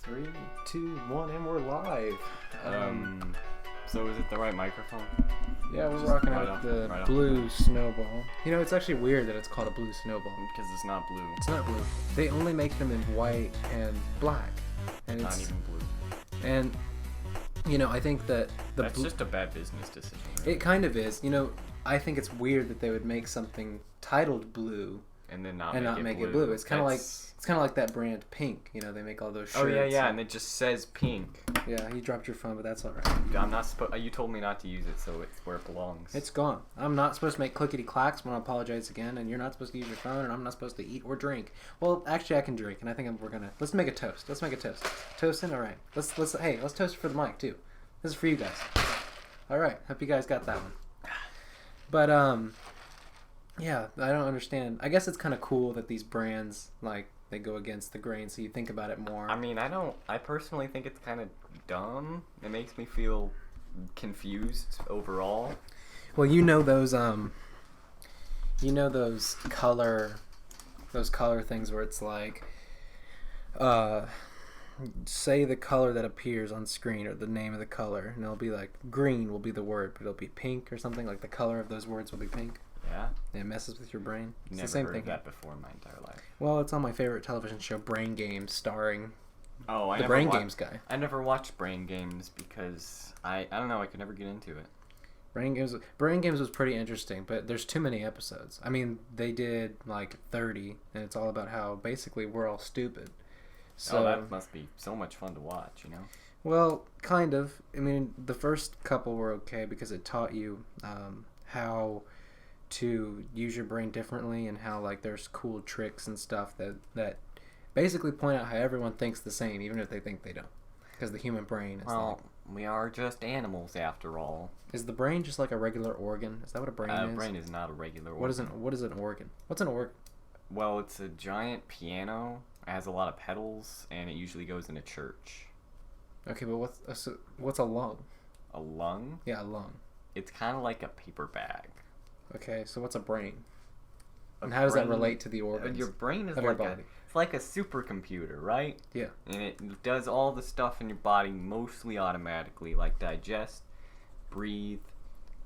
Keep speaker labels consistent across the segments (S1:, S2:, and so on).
S1: 3, 2, 1, and we're live.
S2: So is it the right microphone?
S1: Yeah, we're
S2: Just
S1: rocking
S2: right
S1: out
S2: off-
S1: the
S2: right off.
S1: blue snowball. You know, it's actually weird that it's called a blue snowball.
S2: Because it's not blue.
S1: It's not blue. They only make them in white and black, and
S2: Not
S1: it's
S2: even blue.
S1: and you know, I think that
S2: That's just a bad business decision. Really.
S1: it kind of is. You know, I think it's weird that they would make something titled blue
S2: And then not
S1: make it blue. It's kind of like that brand Pink. You know, they make all those shirts.
S2: Oh yeah, and it just says pink.
S1: Yeah, you dropped your phone, but that's all right.
S2: I'm not supposed. You told me not to use it, so it's where it belongs.
S1: It's gone. I'm not supposed to make clickety clacks. I'm gonna apologize again, and you're not supposed to use your phone, and I'm not supposed to eat or drink. Well, actually, I can drink, and I think let's make a toast. Let's make a toast. Toasting, all right. Let's toast for the mic too. This is for you guys. All right. Hope you guys got that one. But yeah, I don't understand. I guess it's kind of cool that these brands they go against the grain, so you think about it more.
S2: I mean, I personally think it's kind of dumb. It makes me feel confused overall.
S1: Well, you know those color things where it's like, say the color that appears on screen or the name of the color, and it'll be like green will be the word, but it'll be pink or something. Like the color of those words will be pink.
S2: Yeah.
S1: And it messes with your brain. It's
S2: Never
S1: the same
S2: heard
S1: thing.
S2: of that before in my entire life.
S1: Well, it's on my favorite television show, Brain Games, starring
S2: the
S1: Brain Games guy.
S2: I never watched Brain Games because I don't know, I could never get into it.
S1: Brain Games was pretty interesting, but there's too many episodes. I mean, they did like 30, and it's all about how basically we're all stupid. So
S2: that must be so much fun to watch, you know?
S1: Well, kind of. I mean, the first couple were okay because it taught you how to use your brain differently, and how there's cool tricks and stuff that basically point out how everyone thinks the same, even if they think they don't. Because the human brain is
S2: we are just animals after all.
S1: Is the brain just like a regular organ? Is that what a brain is?
S2: A brain is not a regular organ.
S1: What is an organ? What's an organ?
S2: Well, it's a giant piano. It has a lot of pedals, and it usually goes in a church.
S1: Okay, but what's a lung?
S2: A lung?
S1: Yeah, a lung.
S2: It's kind of like a paper bag.
S1: Okay, so what's a brain? And how does that relate to the organs?
S2: Your brain is
S1: of
S2: like
S1: your body?
S2: it's like a supercomputer, right?
S1: Yeah.
S2: And it does all the stuff in your body mostly automatically, like digest, breathe,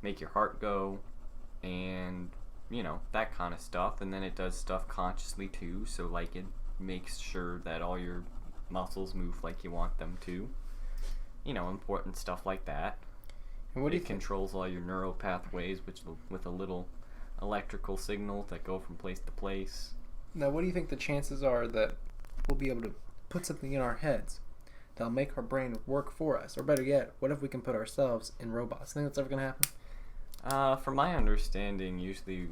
S2: make your heart go, and that kind of stuff. And then it does stuff consciously too, so it makes sure that all your muscles move like you want them to. Important stuff like that.
S1: And what do you
S2: It controls all your neural pathways, with a little electrical signal that go from place to place.
S1: Now, what do you think the chances are that we'll be able to put something in our heads that'll make our brain work for us? Or better yet, what if we can put ourselves in robots? Think that's ever going to happen?
S2: From my understanding, usually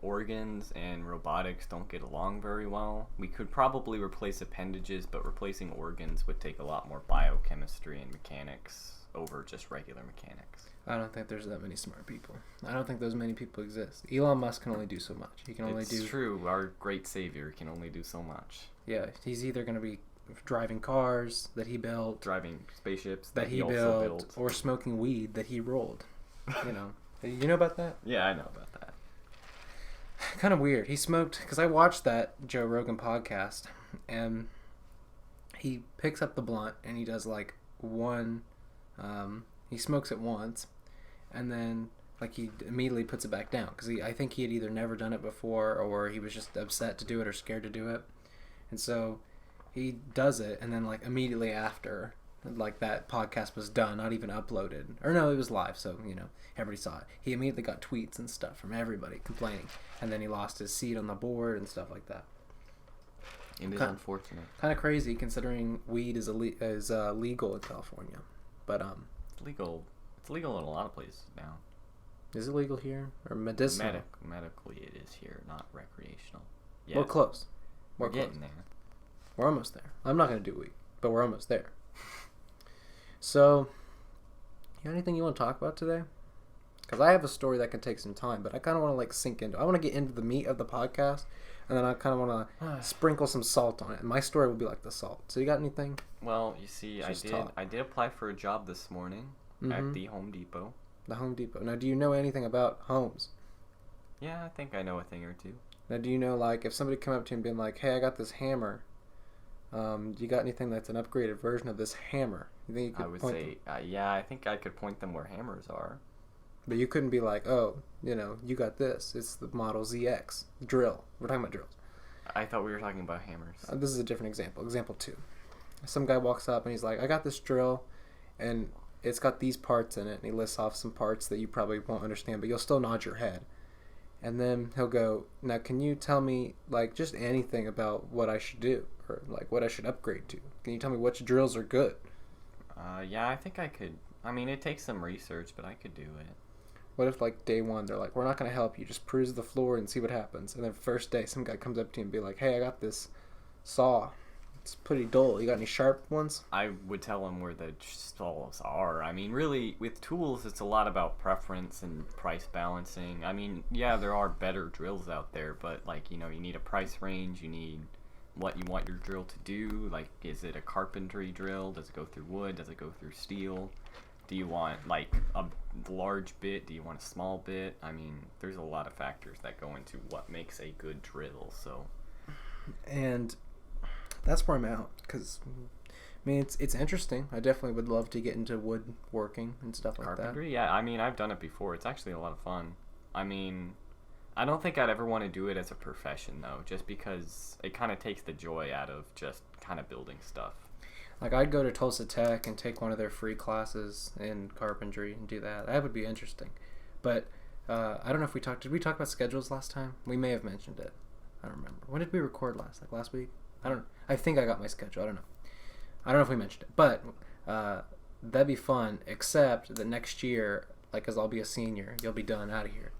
S2: organs and robotics don't get along very well. We could probably replace appendages, but replacing organs would take a lot more biochemistry and mechanics over just regular mechanics.
S1: I don't think there's that many smart people. I don't think those many people exist. Elon Musk can only do so much. He can only do...
S2: It's true. Our great savior can only do so much.
S1: Yeah, he's either going to be driving cars that he built,
S2: Driving spaceships
S1: that he
S2: also
S1: built, or smoking weed that he rolled. You know about that?
S2: Yeah, I know about that.
S1: Kind of weird. He smoked, because I watched that Joe Rogan podcast, and he picks up the blunt and he does one, he smokes it once, and then he immediately puts it back down, because I think he had either never done it before, or he was just upset to do it or scared to do it. And so he does it, and then immediately after that podcast was done, not even uploaded, or no, it was live, so everybody saw it. He immediately got tweets and stuff from everybody complaining, and then he lost his seat on the board and stuff like that.
S2: It is unfortunate.
S1: Kind of crazy considering weed is legal in California, but
S2: It's legal. It's legal in a lot of places now.
S1: is it legal here or medicinal?
S2: Medically, it is here, not recreational.
S1: Yeah. We're close.
S2: We're getting there.
S1: We're almost there. I'm not gonna do weed, but we're almost there. So, you got anything you want to talk about today? Because I have a story that can take some time, but I kind of want to sink into. I want to get into the meat of the podcast, and then I kind of want to sprinkle some salt on it. And my story will be like the salt. So you got anything?
S2: Well, you see, I did apply for a job this morning at the Home Depot.
S1: The Home Depot. Now, do you know anything about homes?
S2: Yeah, I think I know a thing or two.
S1: Now, do you know if somebody come up to you and been like, "Hey, I got this hammer. You got anything that's an upgraded version of this hammer? You think you could
S2: I would
S1: point
S2: say, yeah, I think I could point them where hammers are.
S1: But you couldn't be like, oh, you got this. It's the Model ZX drill. We're talking about drills.
S2: I thought we were talking about hammers.
S1: This is a different example. Example 2. Some guy walks up and he's like, I got this drill, and it's got these parts in it. And he lists off some parts that you probably won't understand, but you'll still nod your head. And then he'll go, now can you tell me, like, just anything about what I should do? Or, like, what I should upgrade to? Can you tell me which drills are good?
S2: Yeah, I think I could. I mean, it takes some research, but I could do it.
S1: What if, like, day 1, they're like, we're not going to help you. Just peruse the floor and see what happens. And then first day, some guy comes up to you and be like, hey, I got this saw. It's pretty dull. You got any sharp ones?
S2: I would tell him where the saws are. I mean, really, with tools, it's a lot about preference and price balancing. I mean, yeah, there are better drills out there, but, like, you need a price range. You need what you want your drill to do. Like, is it a carpentry drill? Does it go through wood? Does it go through steel? Do you want, like, a large bit? Do you want a small bit? I mean, there's a lot of factors that go into what makes a good drill, so.
S1: And that's where I'm at, because, I mean, it's interesting. I definitely would love to get into woodworking and stuff like that.
S2: Carpentry? Yeah, I mean, I've done it before. It's actually a lot of fun. I mean, I don't think I'd ever want to do it as a profession, though, just because it kind of takes the joy out of just kind of building stuff.
S1: Like, I'd go to Tulsa Tech and take one of their free classes in carpentry and do that. That would be interesting. But I don't know if did we talk about schedules last time? We may have mentioned it. I don't remember. When did we record last? Like last week? I think I got my schedule. I don't know if we mentioned it. But that'd be fun, except that next year, like, as I'll be a senior, you'll be done out of here.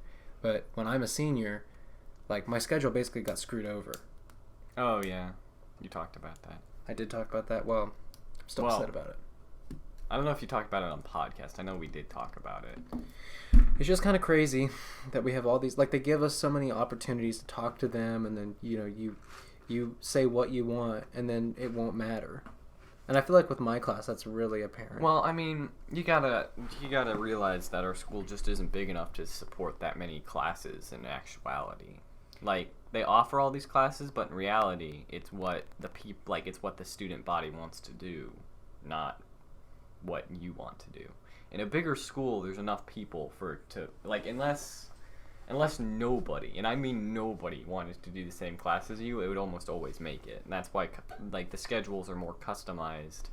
S1: But when I'm a senior, like, my schedule basically got screwed over.
S2: Oh, yeah. You talked about that.
S1: I did talk about that. Well, I'm still upset about it.
S2: I don't know if you talked about it on podcast. I know we did talk about it.
S1: It's just kind of crazy that we have all these, like, they give us so many opportunities to talk to them, and then, you say what you want, and then it won't matter. And I feel like with my class, that's really apparent.
S2: Well, I mean, you gotta realize that our school just isn't big enough to support that many classes in actuality. Like, they offer all these classes, but in reality, it's what it's what the student body wants to do, not what you want to do. In a bigger school, there's enough people unless nobody, and I mean nobody, wanted to do the same class as you, it would almost always make it. And that's why, like, the schedules are more customized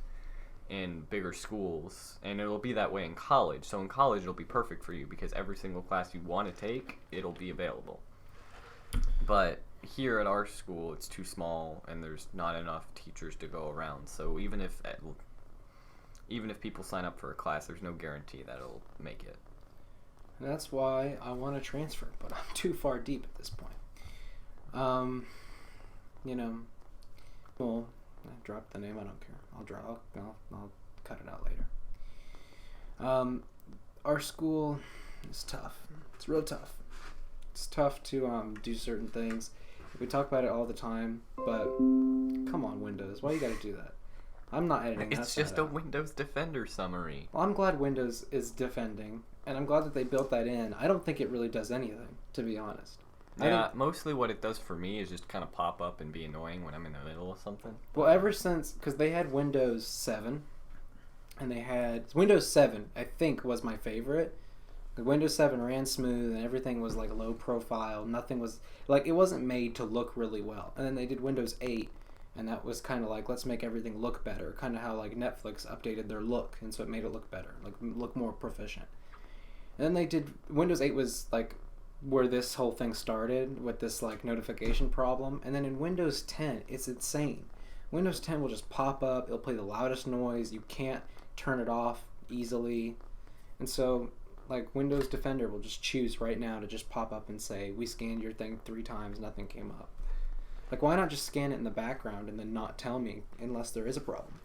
S2: in bigger schools, and it'll be that way in college. So in college, it'll be perfect for you because every single class you want to take, it'll be available. But here at our school, it's too small, and there's not enough teachers to go around. So even if people sign up for a class, there's no guarantee that it'll make it.
S1: And that's why I want to transfer, but I'm too far deep at this point. Well, I dropped the name. I don't care. I'll cut it out later. Our school is tough. It's real tough. It's tough to do certain things. We talk about it all the time, but come on, Windows. Why you got to do that? I'm not editing that.
S2: It's just a Windows Defender summary.
S1: Well, I'm glad Windows is defending, and I'm glad that they built that in. I don't think it really does anything, to be honest.
S2: Yeah, mostly what it does for me is just kind of pop up and be annoying when I'm in the middle of something.
S1: Well, ever since, because they had Windows 7, and they had Windows 7, I think, was my favorite. Windows 7 ran smooth, and everything was, like, low profile. Nothing was, like, it wasn't made to look really well. And then they did Windows 8, and that was kind of like, let's make everything look better. Kind of how, like, Netflix updated their look, and so it made it look better, like, look more proficient. And then they did, Windows 8 was, like, where this whole thing started with this, like, notification problem. And then in Windows 10, it's insane. Windows 10 will just pop up. It'll play the loudest noise. You can't turn it off easily. And so, like, Windows Defender will just choose right now to just pop up and say, we scanned your thing 3 times, nothing came up. Like, why not just scan it in the background and then not tell me unless there is a problem?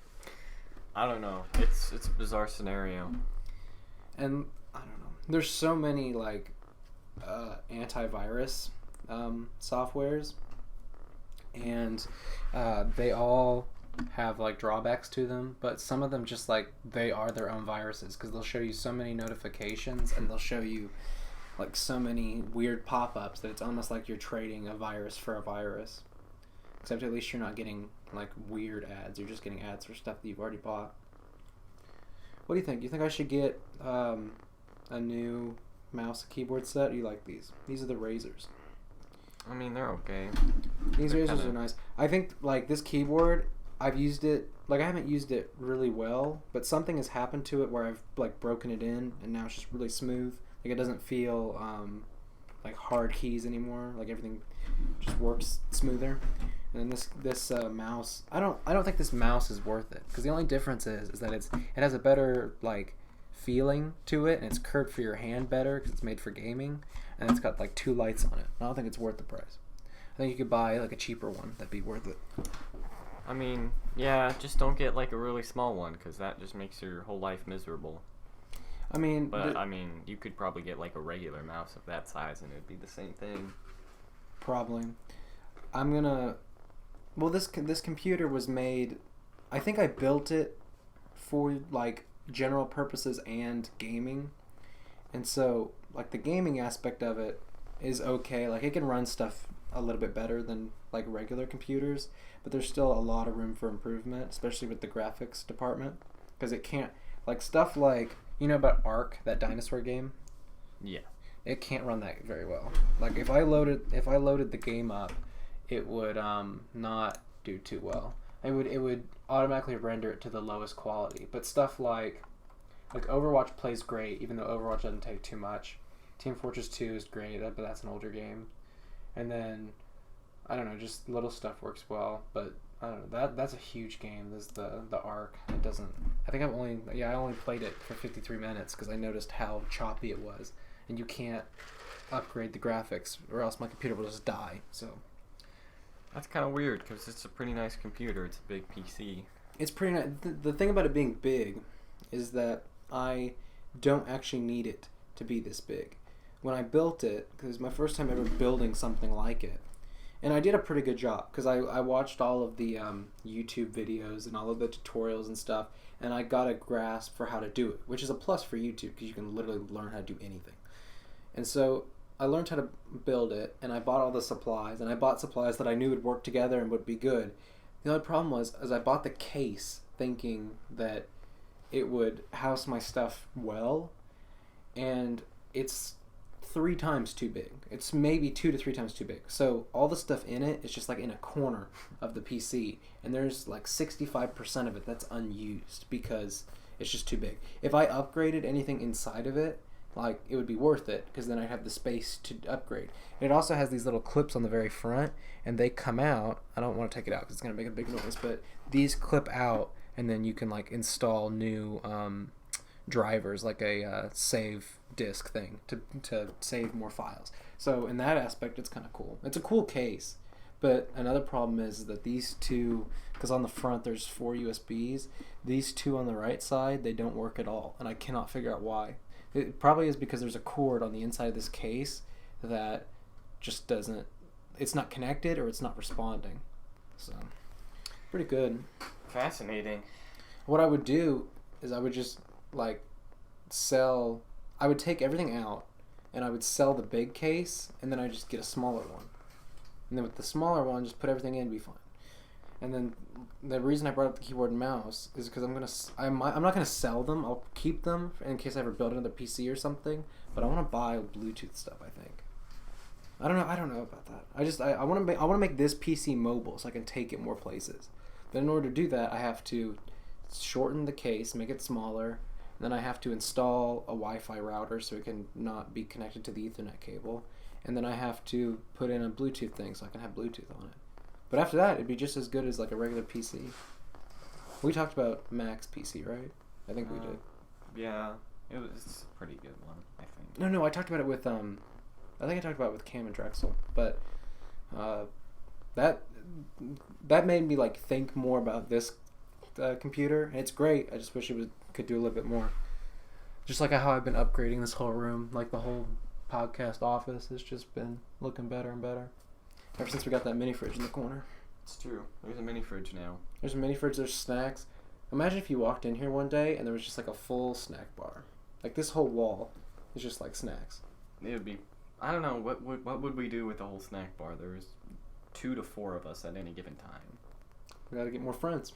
S2: I don't know. It's a bizarre scenario.
S1: And, I don't know. There's so many, like, antivirus softwares, and they all have, like, drawbacks to them, but some of them just, like, they are their own viruses, because they'll show you so many notifications, and they'll show you, like, so many weird pop-ups that it's almost like you're trading a virus for a virus, except at least you're not getting, like weird ads. You're just getting ads for stuff that you've already bought. What do you think? Do you think I should get a new mouse and keyboard set? Or do you like these? These are the Razors.
S2: I mean, they're okay.
S1: These Razors are nice. I think like this keyboard, I've used it. Like I haven't used it really well, but something has happened to it where I've like broken it in, and now it's just really smooth. Like it doesn't feel like hard keys anymore. Like everything just works smoother. And then this mouse, I don't think this mouse is worth it, because the only difference is that it has a better like feeling to it, and it's curved for your hand better because it's made for gaming, and it's got like 2 lights on it. I don't think it's worth the price. I think you could buy like a cheaper one that'd be worth it.
S2: I mean, yeah, just don't get like a really small one, because that just makes your whole life miserable.
S1: I mean,
S2: but I mean, you could probably get like a regular mouse of that size, and it'd be the same thing.
S1: Probably. I'm gonna. Well, this computer was made. I think I built it for like general purposes and gaming, and so like the gaming aspect of it is okay. Like it can run stuff a little bit better than like regular computers, but there's still a lot of room for improvement, especially with the graphics department, because it can't like stuff like, you know about Ark, that dinosaur game?
S2: Yeah.
S1: It can't run that very well. Like if I loaded the game up, it would not do too well. It would automatically render it to the lowest quality. But stuff like Overwatch plays great, even though Overwatch doesn't take too much. Team Fortress 2 is great, but that's an older game. And then I don't know, just little stuff works well, but I don't know, that's a huge game. There's the Ark. It doesn't. I think I only played it for 53 minutes because I noticed how choppy it was, and you can't upgrade the graphics or else my computer will just die. So
S2: that's kind of weird, because it's a pretty nice computer. It's a big PC.
S1: It's pretty nice. The thing about it being big is that I don't actually need it to be this big. When I built it, because it was my first time ever building something like it, and I did a pretty good job, because I watched all of the YouTube videos and all of the tutorials and stuff, and I got a grasp for how to do it, which is a plus for YouTube, because you can literally learn how to do anything. And so I learned how to build it, and I bought all the supplies, and I bought supplies that I knew would work together and would be good. The only problem was I bought the case thinking that it would house my stuff well, and it's 3 times too big. It's maybe 2 to 3 times too big. So all the stuff in it is just like in a corner of the PC, and there's like 65% of it that's unused because it's just too big. If I upgraded anything inside of it, like it would be worth it, because then I'd have the space to upgrade. It also has these little clips on the very front, and they come out. I don't want to take it out because it's going to make a big noise, but these clip out, and then you can like install new drivers, like a save disk thing to save more files. So in that aspect, it's kind of cool. It's a cool case, but another problem is that these two, because on the front there's 4 USBs, these 2 on the right side, they don't work at all, and I cannot figure out why. It probably is because there's a cord on the inside of this case that just doesn't, it's not connected, or it's not responding. So pretty good.
S2: Fascinating.
S1: What I would do is I would just like I would take everything out, and I would sell the big case, and then I'd just get a smaller one. And then with the smaller one, just put everything in and be fine. And then the reason I brought up the keyboard and mouse is because I'm not gonna sell them. I'll keep them in case I ever build another PC or something. But I want to buy Bluetooth stuff, I think. I don't know about that. I want to make this PC mobile so I can take it more places. But in order to do that, I have to shorten the case, make it smaller. Then I have to install a Wi-Fi router so it can not be connected to the Ethernet cable. And then I have to put in a Bluetooth thing so I can have Bluetooth on it. But after that, it'd be just as good as like a regular PC. We talked about Mac's PC, right? I think we did.
S2: Yeah, it's a pretty good one, I think.
S1: No, I talked about it with I think I talked about it with Cam and Drexel, but that made me like think more about this computer, and it's great. I just wish it could do a little bit more. Just like how I've been upgrading this whole room, like the whole podcast office has just been looking better and better ever since we got that mini fridge in the corner.
S2: It's true. There's a mini fridge now.
S1: There's a mini fridge. There's snacks. Imagine if you walked in here one day and there was just like a full snack bar. Like this whole wall is just like snacks.
S2: It would be. I don't know what would we do with the whole snack bar. There's 2 to 4 of us at any given time.
S1: We gotta get more friends.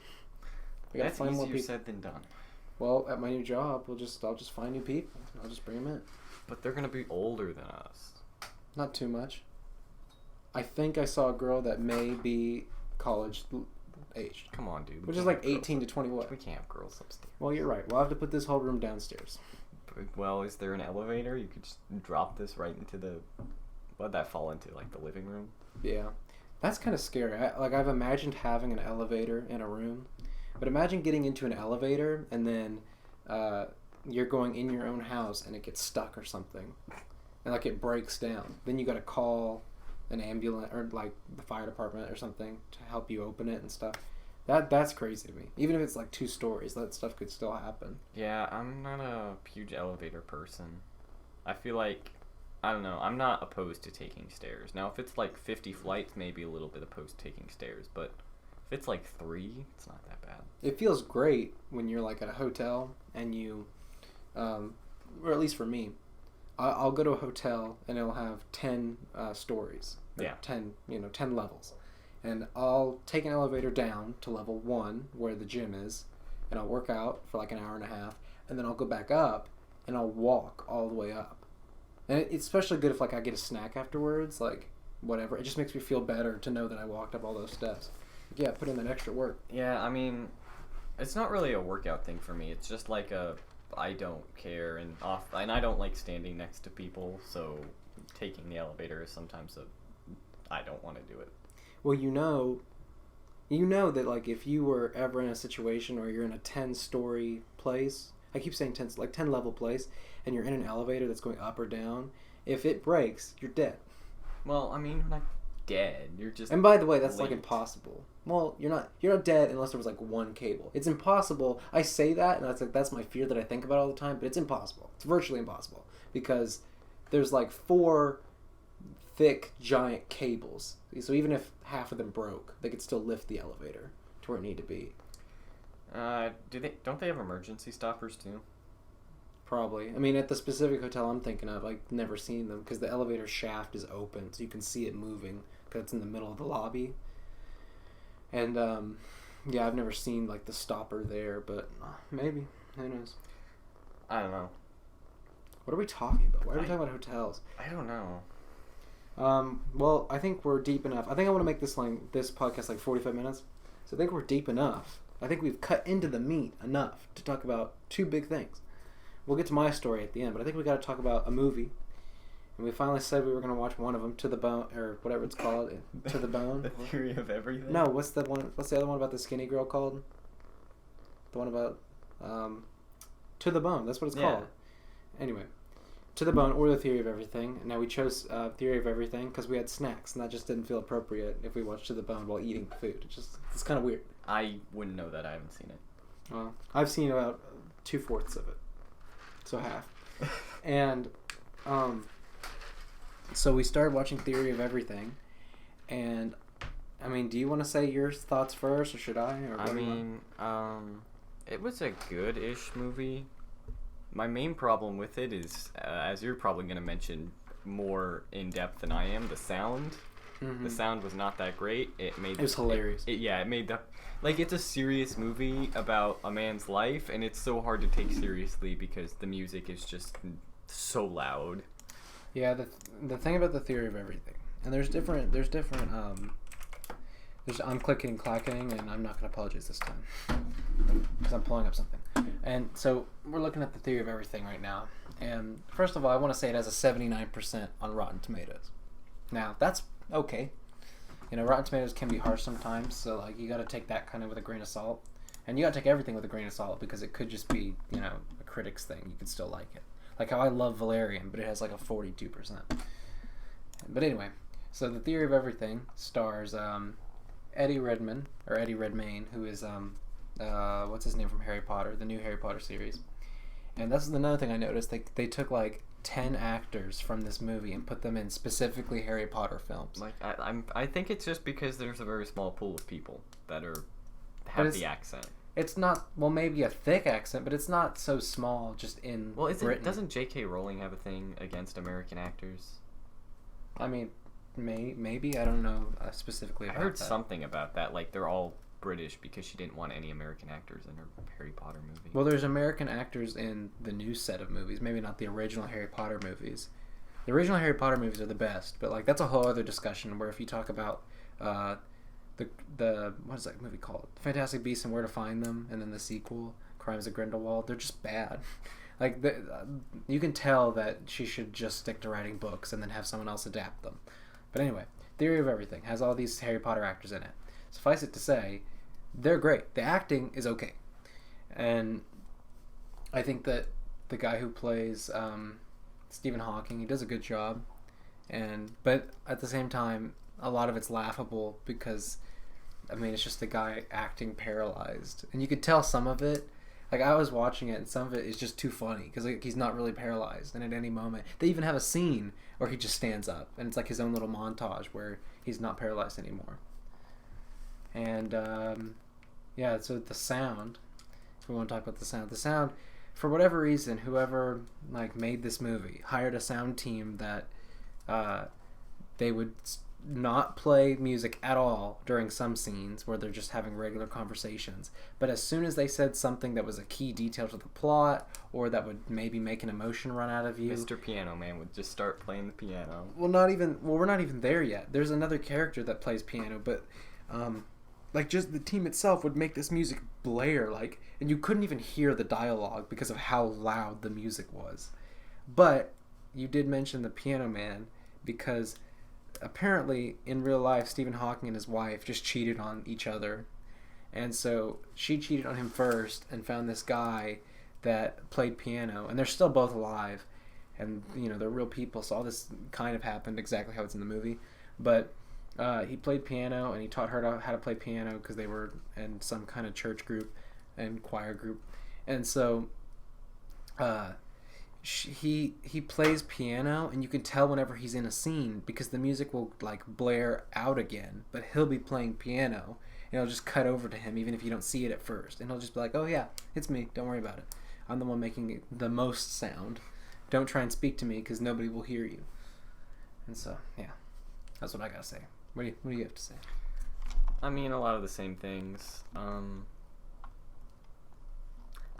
S1: We gotta
S2: That's
S1: find more
S2: easier
S1: people.
S2: said than done.
S1: Well, at my new job, I'll just find new people. I'll just bring them in.
S2: But they're gonna be older than us.
S1: Not too much. I think I saw a girl that may be college aged.
S2: Come on, dude.
S1: Which is like 18 to 20 what?
S2: We can't have girls upstairs.
S1: Well, you're right. We'll have to put this whole room downstairs.
S2: Well, is there an elevator? You could just drop this right into the... What'd that fall into? Like the living room?
S1: Yeah. That's kind of scary. I've imagined having an elevator in a room. But imagine getting into an elevator and then you're going in your own house and it gets stuck or something. And like it breaks down. Then you got to call an ambulance or like the fire department or something to help you open it and stuff. That's crazy to me. Even if it's like 2 stories, that stuff could still happen.
S2: Yeah, I'm not a huge elevator person. I feel like, I don't know, I'm not opposed to taking stairs. Now, if it's like 50 flights, maybe a little bit opposed to taking stairs. But if it's like 3, it's not that bad.
S1: It feels great when you're like at a hotel and you, or at least for me, I'll go to a hotel and it'll have 10 stories.
S2: Yeah.
S1: 10 levels. And I'll take an elevator down to level 1 where the gym is, and I'll work out for like an hour and a half, and then I'll go back up and I'll walk all the way up. And it's especially good if like I get a snack afterwards, like whatever. It just makes me feel better to know that I walked up all those steps. Yeah, put in that extra work.
S2: Yeah, I mean, it's not really a workout thing for me. It's just like I don't care, and I don't like standing next to people, so taking the elevator is sometimes I don't want to do it.
S1: Well, you know that like if you were ever in a situation where you're in a 10-story place, I keep saying 10 level place, and you're in an elevator that's going up or down, if it breaks, you're dead.
S2: Well, I mean, you're not dead. You're just...
S1: And by the way, that's
S2: late.
S1: like impossible. Well, you're not dead unless there was like 1 cable. It's impossible. I say that, and that's my fear that I think about all the time, but it's impossible. It's virtually impossible because there's like 4 thick giant cables. So even if half of them broke, they could still lift the elevator to where it needed to be.
S2: Don't they have emergency stoppers too?
S1: Probably. I mean, at the specific hotel I'm thinking of, I've never seen them because the elevator shaft is open, so you can see it moving because it's in the middle of the lobby. And yeah, I've never seen like the stopper there, but maybe. Who knows?
S2: I don't know.
S1: What are we talking about? Why are we talking about hotels?
S2: I don't know.
S1: Well, I think we're deep enough. I think I want to make this podcast like 45 minutes. So I think we're deep enough. I think we've cut into the meat enough to talk about 2 big things. We'll get to my story at the end, but I think we got to talk about a movie. And we finally said we were going to watch one of them, To the Bone, or whatever it's called, To the Bone.
S2: The Theory of Everything?
S1: No, what's the other one about the skinny girl called? The one about To the Bone. That's what it's called. Anyway. To the Bone, or The Theory of Everything. Now we chose Theory of Everything because we had snacks, and that just didn't feel appropriate if we watched To the Bone while eating food. It's kind of weird.
S2: I wouldn't know that. I haven't seen it.
S1: Well, I've seen about 2/4 of it, so half. And so we started watching Theory of Everything, and I mean, do you want to say your thoughts first, or should I? Or
S2: I mean, it was a good-ish movie. My main problem with it is, as you're probably going to mention more in depth than I am, the sound. Mm-hmm. The sound was not that great. It was
S1: hilarious.
S2: It made the... Like, it's a serious movie about a man's life, and it's so hard to take seriously because the music is just so loud.
S1: Yeah, the thing about The Theory of Everything, and there's different I'm clicking and clacking, and I'm not going to apologize this time because I'm pulling up something. And so we're looking at The Theory of Everything right now. And first of all, I want to say it has a 79% on Rotten Tomatoes. Now, that's okay. You know, Rotten Tomatoes can be harsh sometimes, so like you got to take that kind of with a grain of salt. And you got to take everything with a grain of salt because it could just be, you know, a critic's thing. You could still like it. Like how I love Valerian, but it has like a 42%. But anyway, so The Theory of Everything stars Eddie Redmayne, who is what's his name from Harry Potter, the new Harry Potter series. And that's another thing I noticed. They took like 10 actors from this movie and put them in specifically Harry Potter films.
S2: Like I think it's just because there's a very small pool of people that have the accent.
S1: It's not, well, maybe a thick accent, but it's not so small just in Britain.
S2: Doesn't J.K. Rowling have a thing against American actors?
S1: I mean, maybe. I don't know specifically about that.
S2: I heard something about that. Like, they're all British because she didn't want any American actors in her Harry Potter movie.
S1: Well, there's American actors in the new set of movies. Maybe not the original Harry Potter movies. The original Harry Potter movies are the best, but like that's a whole other discussion. Where if you talk about the what is that movie called? Fantastic Beasts and Where to Find Them, and then the sequel, Crimes of Grindelwald, they're just bad. Like you can tell that she should just stick to writing books and then have someone else adapt them. But anyway, Theory of Everything has all these Harry Potter actors in it. Suffice it to say, they're great. The acting is okay, and I think that the guy who plays Stephen Hawking, he does a good job, but at the same time, a lot of it's laughable because, I mean, it's just a guy acting paralyzed, and you could tell some of it. Like I was watching it, and some of it is just too funny because like, he's not really paralyzed, and at any moment they even have a scene where he just stands up, and it's like his own little montage where he's not paralyzed anymore. And yeah, so the sound. If we want to talk about the sound, for whatever reason, whoever like made this movie hired a sound team that they would not play music at all during some scenes where they're just having regular conversations. But as soon as they said something that was a key detail to the plot or that would maybe make an emotion run out of you,
S2: Mr. Piano Man would just start playing the piano.
S1: Well, we're not even there yet. There's another character that plays piano, but like just the team itself would make this music blare, like, and you couldn't even hear the dialogue because of how loud the music was. But you did mention the Piano Man because apparently in real life Stephen Hawking and his wife just cheated on each other, and so she cheated on him first and found this guy that played piano, and they're still both alive, and you know they're real people, so all this kind of happened exactly how it's in the movie. But he played piano and he taught her how to play piano because they were in some kind of church group and choir group, and so he plays piano, and you can tell whenever he's in a scene because the music will like blare out again, but he'll be playing piano and it'll just cut over to him even if you don't see it at first, and he'll just be like, oh yeah, it's me, don't worry about it, I'm the one making the most sound, don't try and speak to me because nobody will hear you. And so yeah, that's what I gotta say. What do you have to say?
S2: I mean, a lot of the same things.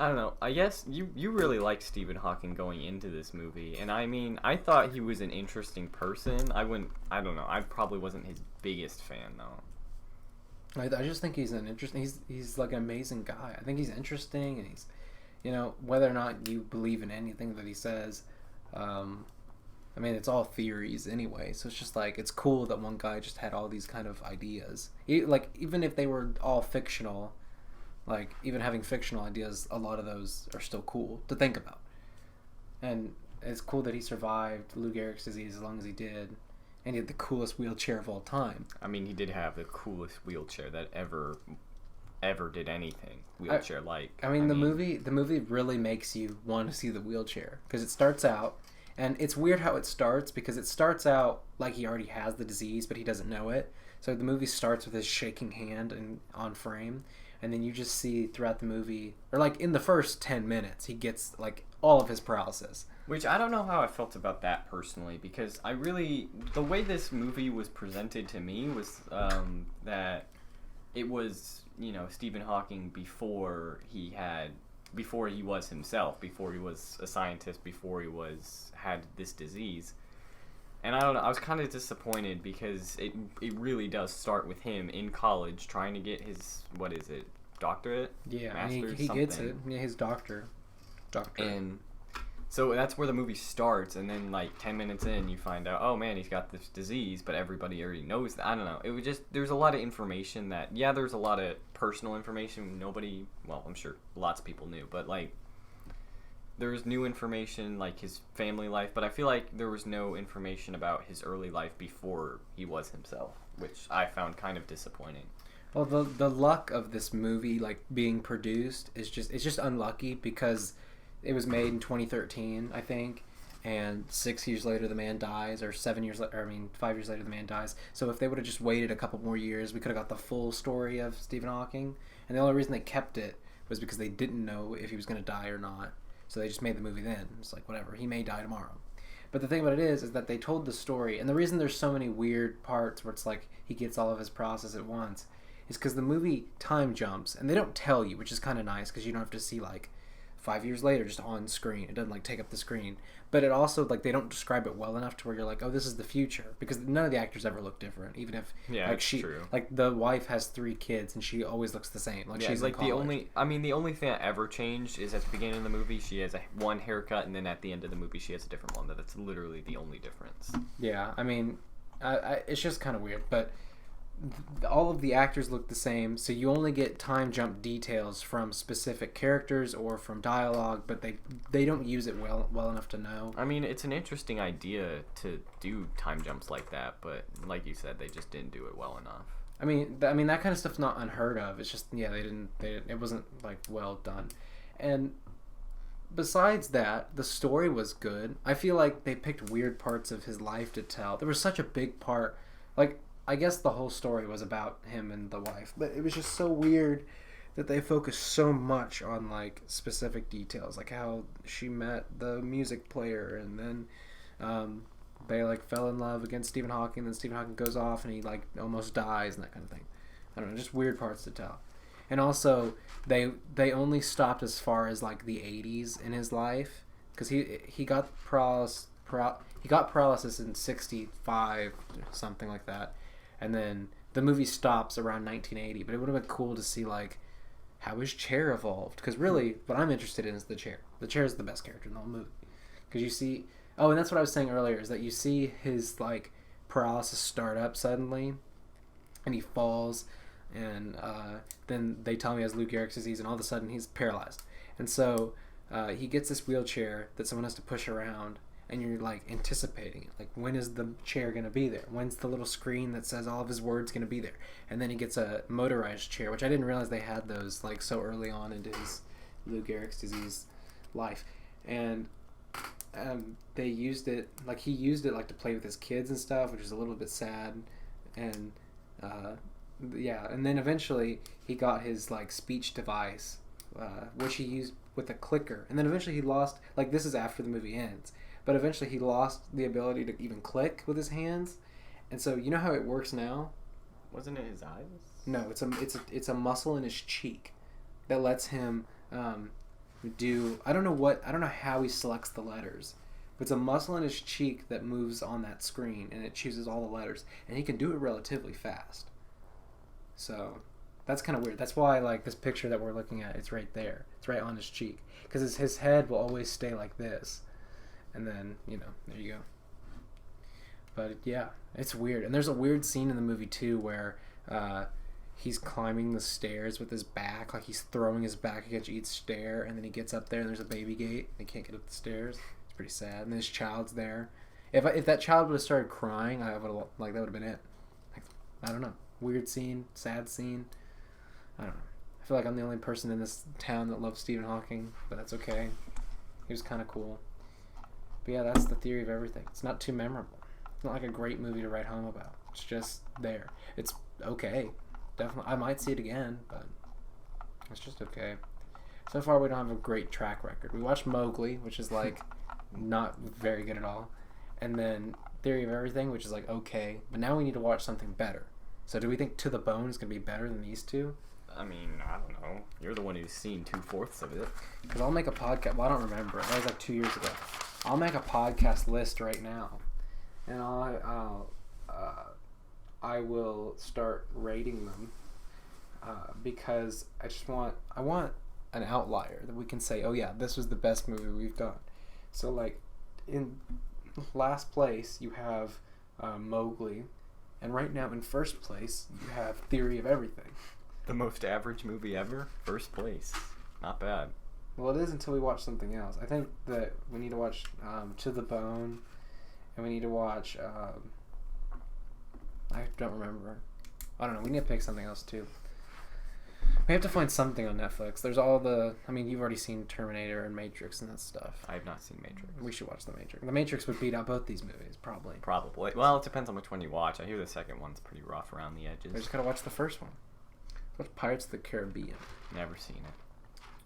S2: I don't know. I guess you really like Stephen Hawking going into this movie, and I mean, I thought he was an interesting person. I don't know. I probably wasn't his biggest fan though.
S1: I just think he's an interesting. He's like an amazing guy. I think he's interesting, and he's, you know, whether or not you believe in anything that he says, I mean, it's all theories anyway. So it's just like it's cool that one guy just had all these kind of ideas. Like even if they were all fictional. Like, even having fictional ideas, a lot of those are still cool to think about. And it's cool that he survived Lou Gehrig's disease as long as he did. And he had the coolest wheelchair of all time.
S2: I mean, he did have the coolest wheelchair that ever did anything wheelchair-like.
S1: I mean, the movie really makes you want to see the wheelchair. Because it starts out, and it's weird how it starts, because it starts out like he already has the disease, but he doesn't know it. So the movie starts with his shaking hand and on frame. And then you just see throughout the movie, or like in the first 10 minutes, he gets like all of his paralysis.
S2: Which I don't know how I felt about that personally, because the way this movie was presented to me was that it was, you know, Stephen Hawking before he was himself, before he was a scientist, before he had this disease. And I don't know, I was kind of disappointed because it really does start with him in college trying to get his, what is it, doctorate?
S1: Yeah,
S2: master's,
S1: he gets it. Yeah, his doctorate.
S2: And so that's where the movie starts, and then like 10 minutes in you find out, oh man, he's got this disease, but everybody already knows that. I don't know. It was just, there's a lot of information that, yeah, there's a lot of personal information I'm sure lots of people knew, but like, there was new information, like his family life, but I feel like there was no information about his early life before he was himself, which I found kind of disappointing.
S1: Well, the luck of this movie, like, being produced is just unlucky because it was made in 2013, I think, and 6 years later the man dies, or 5 years later the man dies. So if they would have just waited a couple more years, we could have got the full story of Stephen Hawking, and the only reason they kept it was because they didn't know if he was going to die or not. So they just made the movie then. It's like, whatever, he may die tomorrow. But the thing about it is that they told the story, and the reason there's so many weird parts where it's like he gets all of his process at once is because the movie time jumps, and they don't tell you, which is kind of nice because you don't have to see like 5 years later just on screen. It doesn't like take up the screen, but it also like they don't describe it well enough to where you're like, oh, this is the future, because none of the actors ever look different, even if like
S2: true.
S1: Like the wife has 3 kids and she always looks the same. Like she's like
S2: the only thing that ever changed is at the beginning of the movie she has one haircut, and then at the end of the movie she has a different one. That's literally the only difference.
S1: Yeah, I mean, it's just kind of weird, but all of the actors look the same, so you only get time jump details from specific characters or from dialogue, but they don't use it well enough to know.
S2: I mean, it's an interesting idea to do time jumps like that, but like you said, they just didn't do it well enough.
S1: I mean that kind of stuff's not unheard of. It's just it wasn't like well done. And besides that, the story was good. I feel like they picked weird parts of his life to tell. There was such a big part, like I guess the whole story was about him and the wife, but it was just so weird that they focused so much on like specific details, like how she met the music player, and then they like fell in love against Stephen Hawking, and then Stephen Hawking goes off and he like almost dies and that kind of thing. I don't know, just weird parts to tell. And also they only stopped as far as like the 80s in his life, because he got paralysis in 65, something like that. And then the movie stops around 1980, but it would have been cool to see like how his chair evolved, because really what I'm interested in is the chair. The chair is the best character in the whole movie, because you see, and that's what I was saying earlier, is that you see his like paralysis start up suddenly, and he falls, and then they tell him he has Lou Gehrig's disease, and all of a sudden he's paralyzed, and so he gets this wheelchair that someone has to push around. And you're like anticipating it, like when is the chair gonna be there? When's the little screen that says all of his words gonna be there? And then he gets a motorized chair, which I didn't realize they had those like so early on into his Lou Gehrig's disease life. And they used it, like he used it like to play with his kids and stuff, which is a little bit sad. And and then eventually he got his like speech device, which he used with a clicker. And then eventually he lost, like this is after the movie ends. But eventually he lost the ability to even click with his hands, and so you know how it works now.
S2: Wasn't it his eyes?
S1: No, it's a muscle in his cheek that lets him do. I don't know how he selects the letters, but it's a muscle in his cheek that moves on that screen, and it chooses all the letters, and he can do it relatively fast. So that's kind of weird. That's why like this picture that we're looking at, it's right there. It's right on his cheek, because his head will always stay like this. And then, there you go. But yeah, it's weird. And there's a weird scene in the movie too where he's climbing the stairs with his back, like he's throwing his back against each stair, and then he gets up there and there's a baby gate and he can't get up the stairs. It's pretty sad. And his child's there. If that child would have started crying, I would have that would have been it. Like, I don't know. Weird scene, sad scene. I don't know. I feel like I'm the only person in this town that loves Stephen Hawking, but that's okay. He was kind of cool. But yeah, that's the theory of everything. It's not too memorable. It's not like a great movie to write home about. It's just there. It's okay. Definitely. I might see it again, but it's just okay. So far, we don't have a great track record. We watched Mowgli, which is like not very good at all. And then Theory of Everything, which is like okay. But now we need to watch something better. So do we think To the Bone is going to be better than these two?
S2: I mean, I don't know. You're the one who's seen 2/4 of it.
S1: Because I'll make a podcast. Well, I don't remember it. That was like 2 years ago. I'll make a podcast list right now, and I will start rating them because I want an outlier that we can say, oh yeah, this was the best movie we've done. So like in last place you have Mowgli, and right now in first place you have Theory of Everything.
S2: The most average movie ever, first place. Not bad.
S1: Well, it is until we watch something else. I think that we need to watch To the Bone, and we need to watch. I don't remember. I don't know. We need to pick something else too. We have to find something on Netflix. There's all the. I mean, you've already seen Terminator and Matrix and that stuff.
S2: I have not seen Matrix.
S1: We should watch The Matrix. The Matrix would beat out both these movies, probably.
S2: Probably. Well, it depends on which one you watch. I hear the second one's pretty rough around the edges.
S1: I just gotta watch the first one. Watch Pirates of the Caribbean.
S2: Never seen it.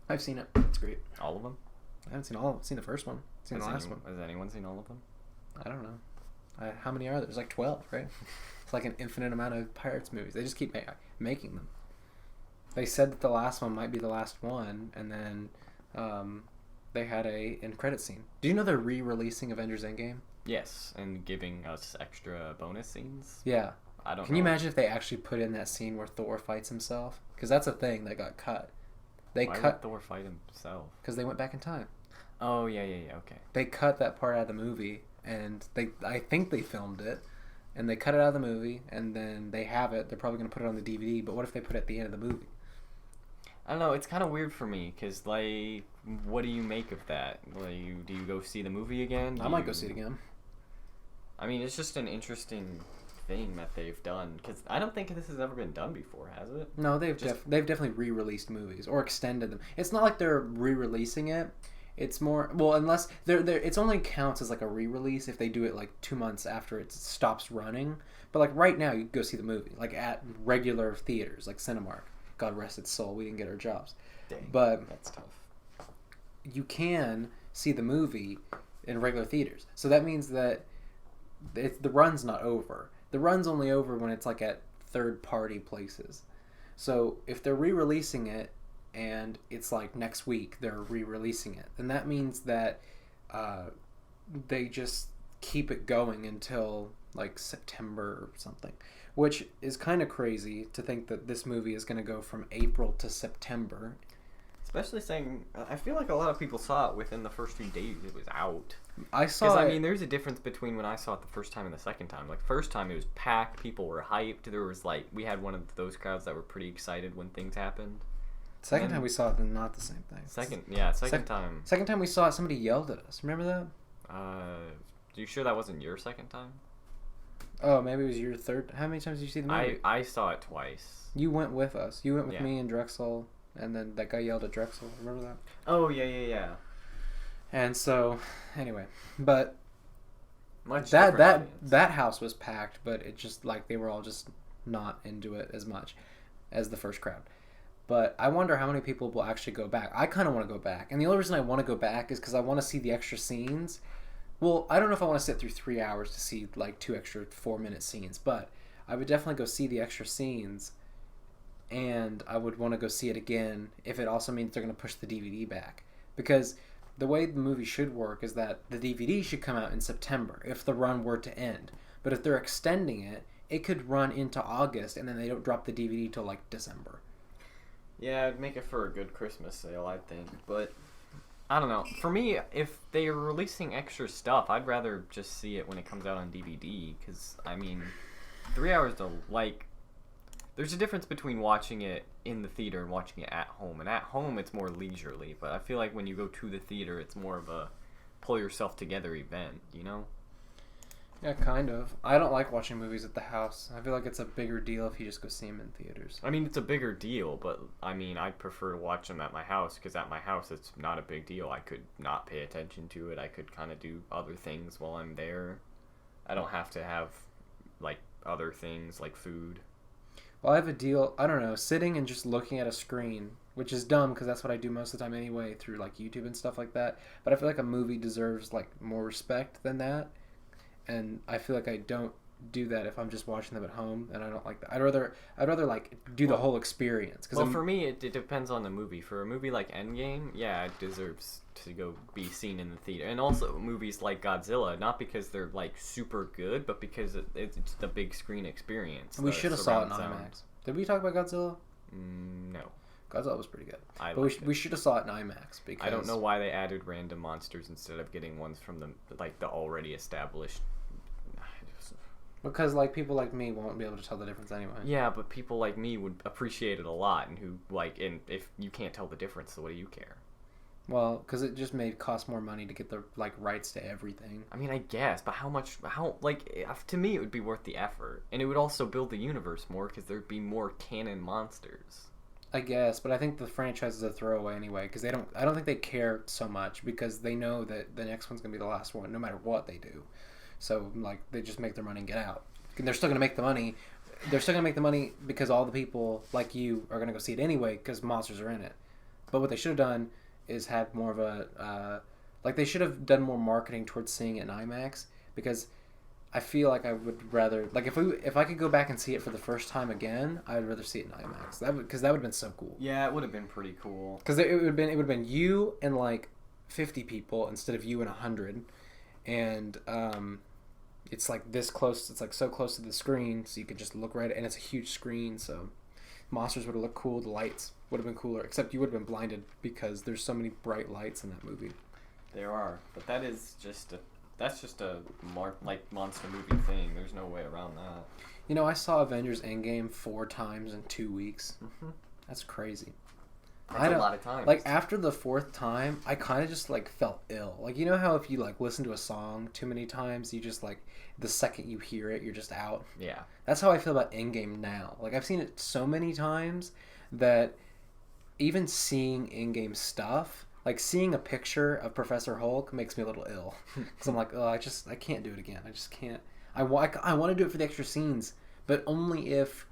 S1: I've seen it. It's great.
S2: All of them?
S1: I haven't seen all of them. I've seen the first one. I've seen the last one.
S2: Has anyone seen all of them?
S1: I don't know. How many are there? There's like 12, right? It's like an infinite amount of Pirates movies. They just keep making them. They said that the last one might be the last one, and then they had a end credit scene. Do you know they're re-releasing Avengers Endgame?
S2: Yes, and giving us extra bonus scenes.
S1: Yeah.
S2: I don't know.
S1: Can you imagine if they actually put in that scene where Thor fights himself? Because that's a thing that got cut.
S2: Why would Thor fight himself?
S1: Because they went back in time.
S2: Oh, yeah, okay.
S1: They cut that part out of the movie, and I think they filmed it, and they cut it out of the movie, and then they have it. They're probably going to put it on the DVD, but what if they put it at the end of the movie?
S2: I don't know. It's kind of weird for me, because, like, what do you make of that? Like, do you go see the movie again?
S1: I might go see it again.
S2: I mean, it's just an interesting thing that they've done, because I don't think this has ever been done before, has it?
S1: No, they've definitely re-released movies or extended them. It's not like they're re-releasing it. It's more, well, unless it's only counts as like a re-release if they do it like 2 months after it stops running. But like right now, you go see the movie like at regular theaters like Cinemark. God rest its soul, we didn't get our jobs.
S2: Dang,
S1: but
S2: that's tough.
S1: You can see the movie in regular theaters, so that means that the run's not over. The run's only over when it's like at third-party places. So if they're re-releasing it, and it's like next week they're re-releasing it, then that means that they just keep it going until like September or something, which is kind of crazy to think that this movie is going to go from April to September.
S2: Especially saying, I feel like a lot of people saw it within the first few days it was out.
S1: I saw it.
S2: I mean, there's a difference between when I saw it the first time and the second time. Like, first time it was packed, people were hyped. There was like, we had one of those crowds that were pretty excited when things happened.
S1: Second time we saw it, then not the same thing.
S2: Second time.
S1: Second time we saw it, somebody yelled at us. Remember that?
S2: You sure that wasn't your second time?
S1: Oh, maybe it was your third. How many times did you see the movie?
S2: I saw it twice.
S1: You went with us. You went with me and Drexel, and then that guy yelled at Drexel. Remember that?
S2: Oh, yeah.
S1: And so, anyway, but
S2: Much
S1: that house was packed, but it just like they were all just not into it as much as the first crowd. But I wonder how many people will actually go back. I kind of want to go back. And the only reason I want to go back is because I want to see the extra scenes. Well, I don't know if I want to sit through 3 hours to see like 2 extra 4-minute scenes, but I would definitely go see the extra scenes. And I would want to go see it again if it also means they're going to push the DVD back. Because the way the movie should work is that the DVD should come out in September if the run were to end. But if they're extending it, it could run into August and then they don't drop the DVD till like December.
S2: Yeah, it'd make it for a good Christmas sale, I think. But, I don't know. For me, if they are releasing extra stuff, I'd rather just see it when it comes out on DVD. Because, I mean, 3 hours to, like... There's a difference between watching it in the theater and watching it at home. And at home, it's more leisurely. But I feel like when you go to the theater, it's more of a pull-yourself-together event, you know?
S1: Yeah, kind of. I don't like watching movies at the house. I feel like it's a bigger deal if you just go see them in theaters.
S2: I mean, it's a bigger deal, but, I mean, I prefer to watch them at my house, because at my house, it's not a big deal. I could not pay attention to it. I could kind of do other things while I'm there. I don't have to have, like, other things, like food.
S1: Well, I have a deal, I don't know, sitting and just looking at a screen, which is dumb, because that's what I do most of the time anyway, through, like, YouTube and stuff like that. But I feel like a movie deserves, like, more respect than that. And I feel like I don't do that if I'm just watching them at home, and I don't like that. I'd rather like do the whole experience.
S2: Well, for me, it depends on the movie. For a movie like Endgame, yeah, it deserves to go be seen in the theater. And also movies like Godzilla, not because they're like super good, but because it's the big screen experience.
S1: We should have saw it in IMAX. Did we talk about Godzilla?
S2: No.
S1: Godzilla was pretty good.
S2: But
S1: we should have saw it in IMAX because
S2: I don't know why they added random monsters instead of getting ones from the already established.
S1: Because like people like me won't be able to tell the difference anyway.
S2: Yeah, but people like me would appreciate it a lot, and if you can't tell the difference, so what do you care?
S1: Well, because it just may cost more money to get the like rights to everything.
S2: I mean, I guess, but to me it would be worth the effort, and it would also build the universe more because there'd be more canon monsters.
S1: I guess, but I think the franchise is a throwaway anyway because I don't think they care so much because they know that the next one's gonna be the last one no matter what they do. So, like, they just make their money and get out. And they're still going to make the money. They're still going to make the money because all the people like you are going to go see it anyway because monsters are in it. But what they should have done is had more of a... they should have done more marketing towards seeing it in IMAX because I feel like I would rather, like, if I could go back and see it for the first time again, I'd rather see it in IMAX. Because that would have been so cool.
S2: Yeah, it would have been pretty cool.
S1: Because it would have been you and like 50 people instead of you and 100, and it's like this close. It's like so close to the screen, so you could just look right at, and it's a huge screen, so monsters would have looked cool. The lights would have been cooler, except you would have been blinded because there's so many bright lights in that movie.
S2: There are, but that's just a monster movie thing. There's no way around that.
S1: You know, I saw Avengers Endgame 4 times in 2 weeks. Mm-hmm. That's crazy.
S2: That's a lot of times.
S1: Like, after the 4th time, I kind of just, like, felt ill. Like, you know how if you, like, listen to a song too many times, you just, like, the second you hear it, you're just out?
S2: Yeah.
S1: That's how I feel about Endgame now. Like, I've seen it so many times that even seeing Endgame stuff, like, seeing a picture of Professor Hulk makes me a little ill. Because I'm like, oh, I can't do it again. I just can't. I want to do it for the extra scenes, but only if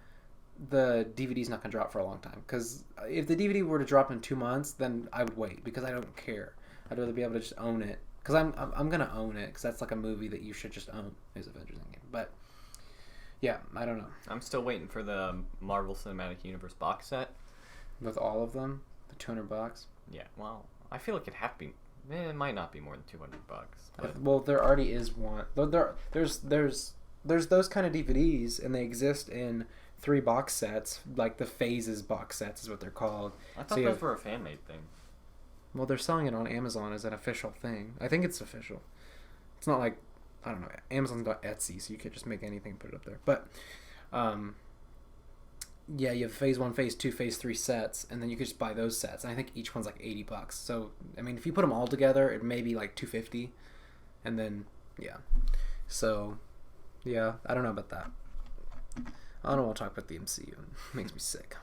S1: the DVD's not going to drop for a long time. Because if the DVD were to drop in 2 months, then I would wait because I don't care. I'd rather be able to just own it. Because I'm going to own it because that's like a movie that you should just own, is Avengers Endgame. But, yeah, I don't know.
S2: I'm still waiting for the Marvel Cinematic Universe box set.
S1: With all of them? The $200?
S2: Yeah, well, I feel like it might not be more than $200. But...
S1: Well, there already is one. There's those kind of DVDs, and they exist in 3 box sets, like the Phases box sets is what they're called.
S2: I thought those were a fan-made thing.
S1: Well, they're selling it on Amazon as an official thing. I think it's official. It's not like, I don't know, Amazon's got Etsy, so you could just make anything and put it up there. But, yeah, you have Phase 1, Phase 2, Phase 3 sets, and then you could just buy those sets. And I think each one's like $80. So, I mean, if you put them all together, it may be like $250. And then, yeah. So, yeah, I don't know about that. I don't want to talk about the MCU. It makes me sick.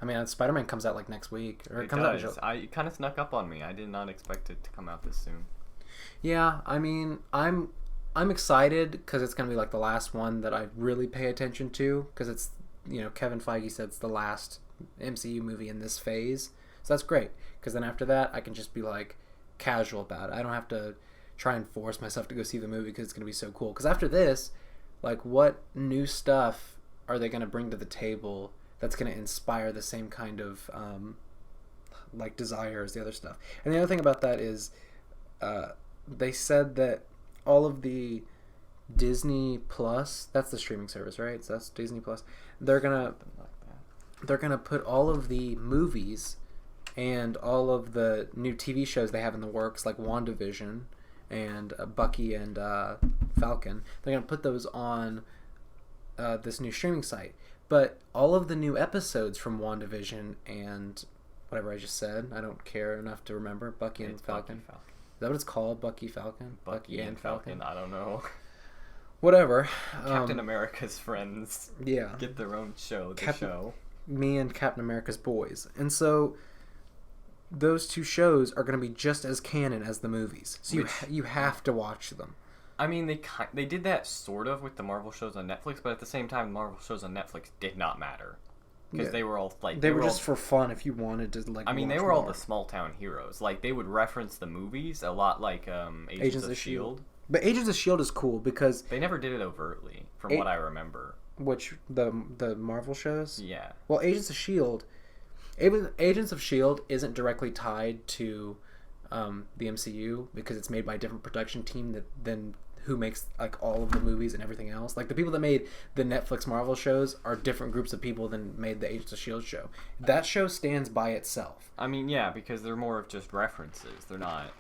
S1: I mean, Spider-Man comes out like next week. Or
S2: it comes out. It kind of snuck up on me. I did not expect it to come out this soon.
S1: Yeah, I mean, I'm excited because it's going to be like the last one that I really pay attention to because it's, you know, Kevin Feige said it's the last MCU movie in this phase. So that's great because then after that I can just be like casual about it. I don't have to try and force myself to go see the movie because it's going to be so cool. Because after this, like, what new stuff are they going to bring to the table that's going to inspire the same kind of like desire as the other stuff? And the other thing about that is they said that all of the Disney Plus, that's the streaming service, right? So that's Disney Plus. They're gonna put all of the movies and all of the new TV shows they have in the works, like WandaVision and Bucky and Falcon. They're gonna put those on this new streaming site. But all of the new episodes from WandaVision and whatever I just said, I don't care enough to remember. Bucky and Falcon. Is that what it's called? Bucky Falcon?
S2: Bucky and Falcon. I don't know.
S1: Whatever.
S2: Captain America's friends.
S1: Yeah.
S2: Get their own show.
S1: Me and Captain America's boys. And so those 2 shows are going to be just as canon as the movies. So you have to watch them.
S2: I mean, they did that sort of with the Marvel shows on Netflix, but at the same time, Marvel shows on Netflix did not matter. Because they were all like...
S1: They were just for fun if you wanted to, like,
S2: I mean, they were all the small-town heroes. Like, they would reference the movies a lot like Agents of S.H.I.E.L.D.
S1: But Agents of S.H.I.E.L.D. is cool because...
S2: They never did it overtly, from what I remember.
S1: Which, the Marvel shows?
S2: Yeah.
S1: Well, Agents of S.H.I.E.L.D. isn't directly tied to the MCU because it's made by a different production team than who makes like all of the movies and everything else. Like the people that made the Netflix Marvel shows are different groups of people than made the Agents of S.H.I.E.L.D. show. That show stands by itself.
S2: I mean, yeah, because they're more of just references. They're not...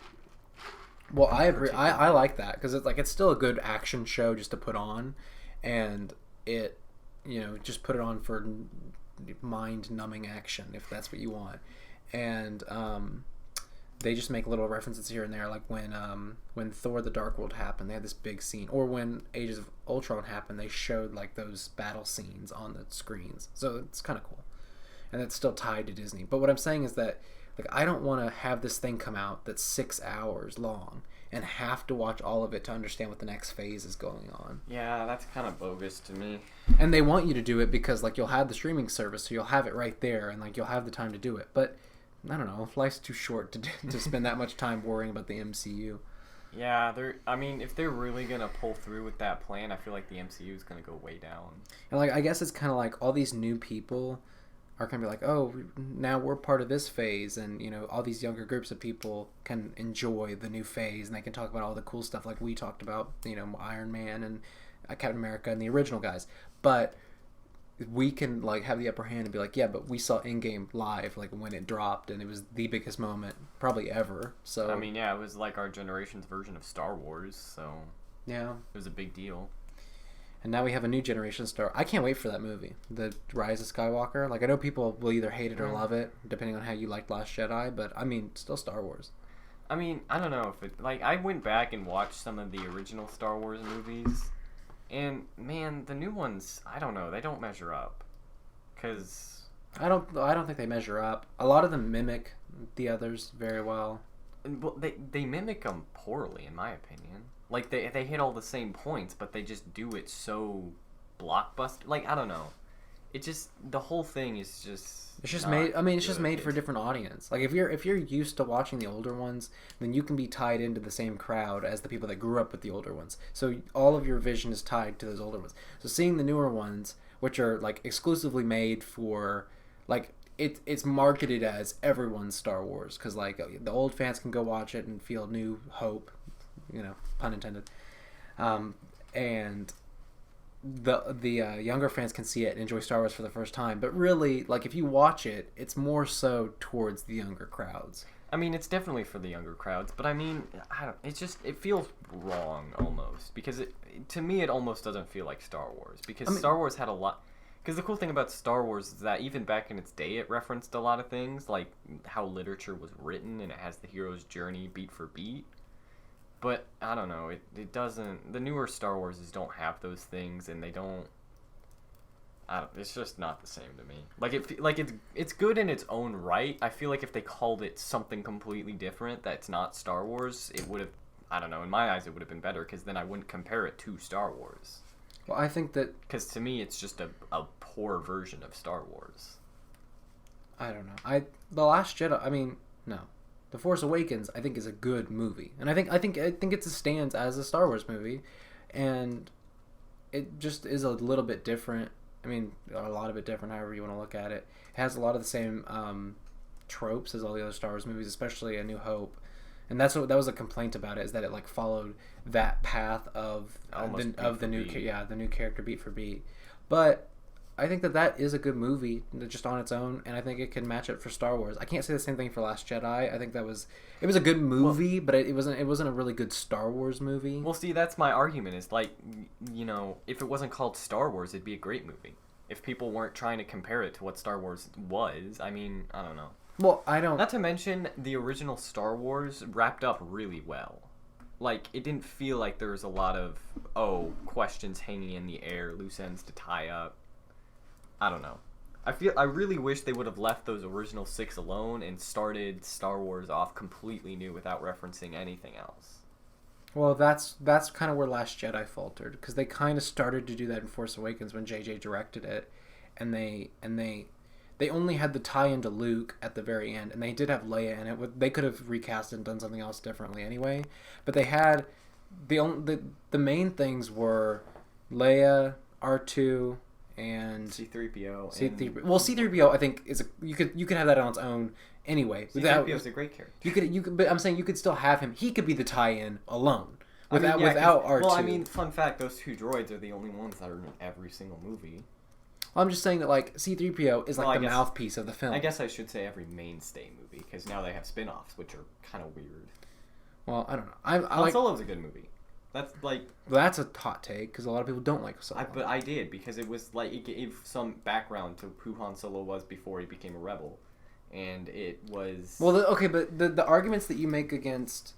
S1: Well, I agree. I like that because it's still a good action show just to put on, and it, you know, just put it on for mind-numbing action if that's what you want. And they just make little references here and there, like when Thor: The Dark World happened, they had this big scene, or when Ages of Ultron happened, they showed like those battle scenes on the screens. So it's kind of cool, and it's still tied to Disney. But what I'm saying is that, like, I don't want to have this thing come out that's 6 hours long and have to watch all of it to understand what the next phase is going on.
S2: Yeah, that's kind of bogus to me.
S1: And they want you to do it because, like, you'll have the streaming service, so you'll have it right there, and, like, you'll have the time to do it. But, I don't know, life's too short to spend that much time worrying about the MCU.
S2: Yeah, I mean, if they're really gonna pull through with that plan, I feel like the MCU is gonna go way down.
S1: And like I guess it's kind of like all these new people are gonna be like, oh, now we're part of this phase, and all these younger groups of people can enjoy the new phase, and they can talk about all the cool stuff like we talked about, Iron Man and Captain America and the original guys, but we can like have the upper hand and be like, yeah, but we saw Endgame live like when it dropped, and it was the biggest moment probably ever. So
S2: I mean, yeah, it was like our generation's version of Star Wars, so
S1: yeah,
S2: it was a big deal.
S1: And now we have a new generation star. I can't wait for that movie, The Rise of Skywalker. Like I know people will either hate it or love it, depending on how you liked Last Jedi, but I mean, still Star Wars.
S2: I mean, I don't know if it like I went back and watched some of the original Star Wars movies. And man, the new ones, I don't know, they don't measure up. Cause
S1: I don't think they measure up. A lot of them mimic the others very well.
S2: Well, they mimic them poorly, in my opinion. Like they hit all the same points, but they just do it so blockbuster. Like I don't know, it just the whole thing is just.
S1: It's just made. I mean, it's just made for a different audience. Like if you're used to watching the older ones, then you can be tied into the same crowd as the people that grew up with the older ones. So all of your vision is tied to those older ones. So seeing the newer ones, which are like exclusively made for, like it's marketed as everyone's Star Wars, because like the old fans can go watch it and feel new hope, pun intended, and the younger fans can see it and enjoy Star Wars for the first time. But really, like if you watch it, it's more so towards the younger crowds.
S2: I mean, it's definitely for the younger crowds, but I mean, it feels wrong almost, because to me it almost doesn't feel like Star Wars, because Star Wars had a lot. Because the cool thing about Star Wars is that even back in its day, it referenced a lot of things, like how literature was written, and it has the hero's journey beat for beat. But I don't know, it doesn't. The newer Star Warses don't have those things, and they don't. It's just not the same to me. It's good in its own right. I feel like if they called it something completely different that's not Star Wars, it would have. I don't know. In my eyes, it would have been better, because then I wouldn't compare it to Star Wars.
S1: Well, I think that
S2: because to me, it's just a poor version of Star Wars.
S1: I don't know. The Last Jedi. I mean, no. The Force Awakens, I think, is a good movie, and I think it stands as a Star Wars movie, and it just is a little bit different. I mean, a lot of it different, however you want to look at it. It has a lot of the same tropes as all the other Star Wars movies, especially A New Hope, and that was a complaint about it, is that it like followed that path of the new character beat for beat, but I think that is a good movie just on its own, and I think it can match up for Star Wars. I can't say the same thing for Last Jedi. I think it was a good movie, but it wasn't a really good Star Wars movie.
S2: Well, see, that's my argument. Is like, if it wasn't called Star Wars, it'd be a great movie. If people weren't trying to compare it to what Star Wars was, I mean, I don't know.
S1: Well, I don't.
S2: Not to mention, the original Star Wars wrapped up really well. Like, it didn't feel like there was a lot of questions hanging in the air, loose ends to tie up. I don't know. I really wish they would have left those original 6 alone and started Star Wars off completely new without referencing anything else.
S1: Well, that's kind of where Last Jedi faltered, because they kind of started to do that in Force Awakens when JJ directed it, and they only had the tie into Luke at the very end, and they did have Leia in it. They could have recast and done something else differently anyway, but they had the main things were Leia, R2, and
S2: C-3PO.
S1: Well, C-3PO I think you could have that on its own anyway.
S2: C-3PO is a great character.
S1: You could, but I'm saying you could still have him. He could be the tie-in alone without R2.
S2: Well, I mean, fun fact: those 2 droids are the only ones that are in every single movie.
S1: Well, I'm just saying that like C-3PO is like the mouthpiece of the film.
S2: I guess I should say every mainstay movie, because now they have spin-offs, which are kind of weird.
S1: Well, I don't know.
S2: Han Solo's a good movie. That's
S1: a hot take, because a lot of people don't like Solo.
S2: But I did, because it was like it gave some background to who Han Solo was before he became a rebel, and it was.
S1: Well, but the arguments that you make against,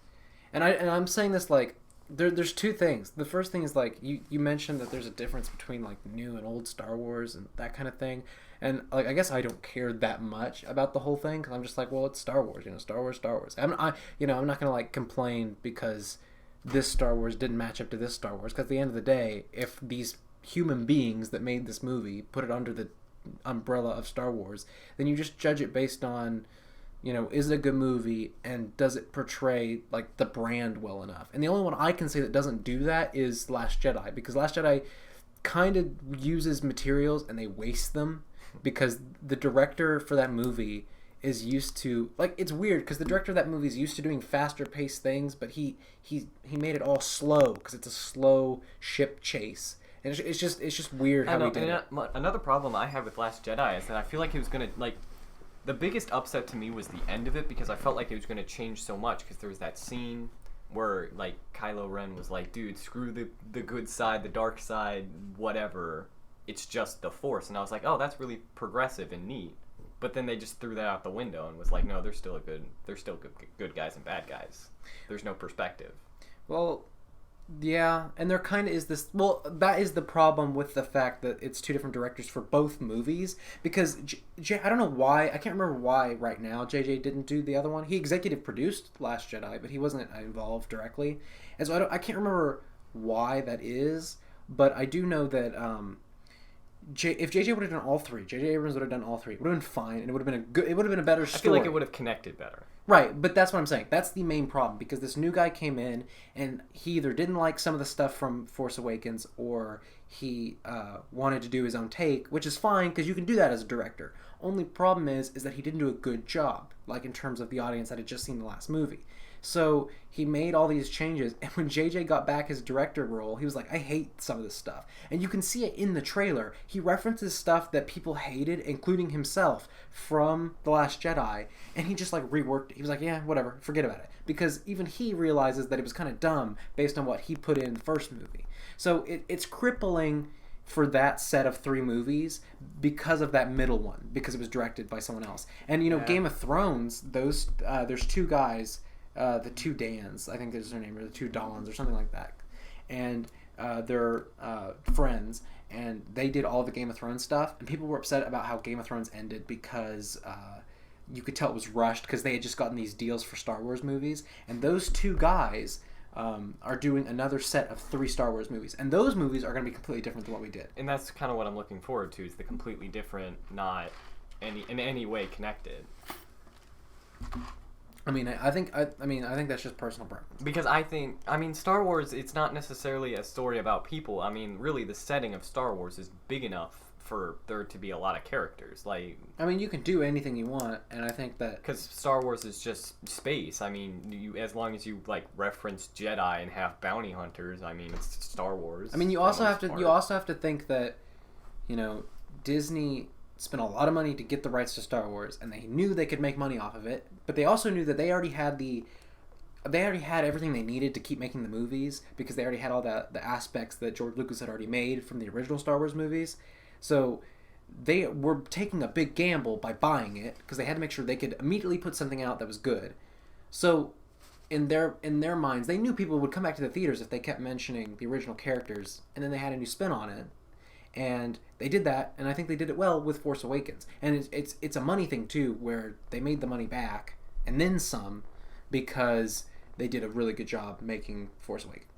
S1: and I'm saying this like there's 2 things. The first thing is like you mentioned that there's a difference between like new and old Star Wars and that kind of thing, and like I guess I don't care that much about the whole thing, because I'm just like, well, it's Star Wars, Star Wars. I'm not gonna like complain because this Star Wars didn't match up to this Star Wars, because at the end of the day, if these human beings that made this movie put it under the umbrella of Star Wars, then you just judge it based on is it a good movie and does it portray like the brand well enough? And the only one I can say that doesn't do that is Last Jedi, because Last Jedi kind of uses materials and they waste them because the director for that movie is used to, like, it's weird because the director of that movie is used to doing faster paced things, but he made it all slow because it's a slow ship chase. And it's just weird how he did it.
S2: Another problem I have with Last Jedi is that I feel like he was gonna like. The biggest upset to me was the end of it, because I felt like it was gonna change so much. Because there was that scene where like Kylo Ren was like, "Dude, screw the good side, the dark side, whatever. It's just the Force." And I was like, "Oh, that's really progressive and neat." But then they just threw that out the window and was like, "No, they're still good guys and bad guys. There's no perspective."
S1: Well, yeah, and there kind of is this. Well, that is the problem with the fact that it's two different directors for both movies. Because I don't know why, I can't remember why right now JJ didn't do the other one. He executive produced Last Jedi, but he wasn't involved directly, and so I can't remember why that is. But I do know that if JJ would have done all three, JJ Abrams would have done all three. It would have been fine, and it would have been it would have been a better story.
S2: I feel like it would have connected better.
S1: Right, but that's what I'm saying. That's the main problem, because this new guy came in and he either didn't like some of the stuff from Force Awakens, or he wanted to do his own take, which is fine because you can do that as a director. Only problem is that he didn't do a good job, like in terms of the audience that had just seen the last movie. So he made all these changes, and when JJ got back his director role, he was like, "I hate some of this stuff." And you can see it in the trailer. He references stuff that people hated, including himself, from The Last Jedi, and he just like reworked it. He was like, "Yeah, whatever, forget about it." Because even he realizes that it was kind of dumb based on what he put in the first movie. So it's crippling for that set of three movies because of that middle one, because it was directed by someone else. And Game of Thrones, there's two guys, the two Dans, I think there's their name, or the two Dons, or something like that, and they're friends, and they did all the Game of Thrones stuff, and people were upset about how Game of Thrones ended because you could tell it was rushed because they had just gotten these deals for Star Wars movies, and those two guys are doing another set of 3 Star Wars movies, and those movies are going to be completely different than what we did.
S2: And that's kind of what I'm looking forward to, is the completely different, not in any way connected.
S1: I mean, I think that's just personal preference.
S2: Because Star Wars, it's not necessarily a story about people. I mean, really, the setting of Star Wars is big enough for there to be a lot of characters. Like,
S1: I mean, you can do anything you want, and I think that
S2: because Star Wars is just space. I mean, as long as you like reference Jedi and have bounty hunters, I mean, it's Star Wars.
S1: I mean, you also have to think that, Disney spent a lot of money to get the rights to Star Wars, and they knew they could make money off of it, but they also knew that they already had everything they needed to keep making the movies, because they already had all the aspects that George Lucas had already made from the original Star Wars movies. So they were taking a big gamble by buying it, because they had to make sure they could immediately put something out that was good. So in their minds, they knew people would come back to the theaters if they kept mentioning the original characters, and then they had a new spin on it. And they did that, and I think they did it well with Force Awakens. And it's a money thing too, where they made the money back and then some, because they did a really good job making Force Awakens.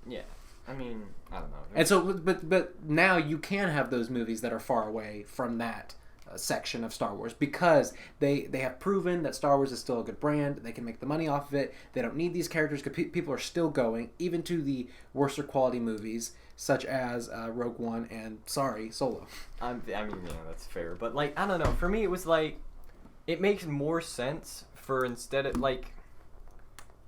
S2: Yeah, I mean, I don't know.
S1: And so, but now you can have those movies that are far away from that section of Star Wars, because they have proven that Star Wars is still a good brand. They can make the money off of it. They don't need these characters, because people are still going, even to the worser quality movies, such as Rogue One and, Solo.
S2: I mean, yeah, that's fair. But, like, I don't know. For me, it was like, it makes more sense for instead of, like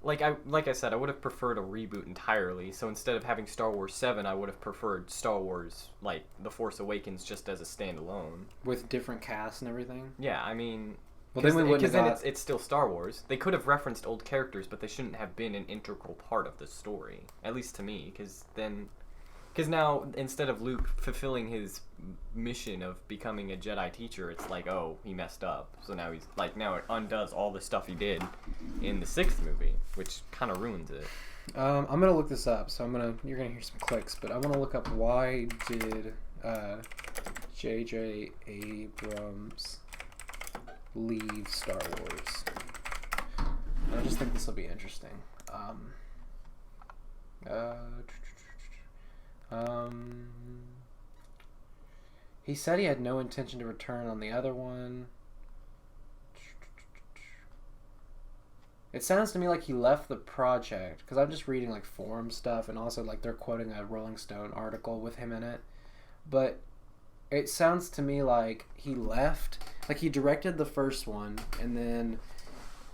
S2: I said, I would have preferred a reboot entirely. So instead of having Star Wars 7, I would have preferred Star Wars, like, The Force Awakens just as a standalone.
S1: With different casts and everything?
S2: Yeah, I mean,
S1: well, then we wouldn't have got...
S2: it's still Star Wars. They could have referenced old characters, but they shouldn't have been an integral part of the story. At least to me, because now, instead of Luke fulfilling his mission of becoming a Jedi teacher, it's like, oh, he messed up. So now now it undoes all the stuff he did in the 6th movie, which kind of ruins it.
S1: I'm going to look this up, so you're going to hear some clicks, but I want to look up, why did J.J. Abrams leave Star Wars? I just think this will be interesting. He said he had no intention to return on the other one. It sounds to me like he left the project, because I'm just reading like forum stuff, and also like they're quoting a Rolling Stone article with him in it. But it sounds to me like he left, like he directed the first one, and then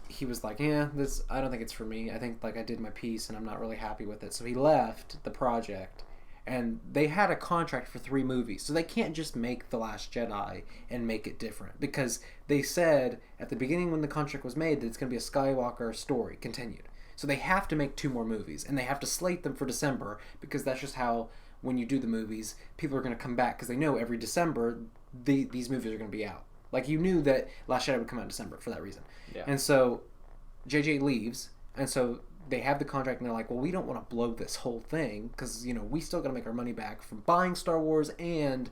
S1: he was like, yeah, this, I don't think it's for me. I think like I did my piece and I'm not really happy with it. So he left the project, and they had a contract for 3 movies. So they can't just make The Last Jedi and make it different, because they said at the beginning when the contract was made that it's going to be a Skywalker story continued. So they have to make 2 more movies, and they have to slate them for December, because that's just how, when you do the movies, people are going to come back, because they know every December these movies are going to be out. Like, you knew that Last Jedi would come out in December for that reason.
S2: Yeah.
S1: And so JJ leaves, and so they have the contract, and they're like, well, we don't want to blow this whole thing, because, you know, we still got to make our money back from buying Star Wars, and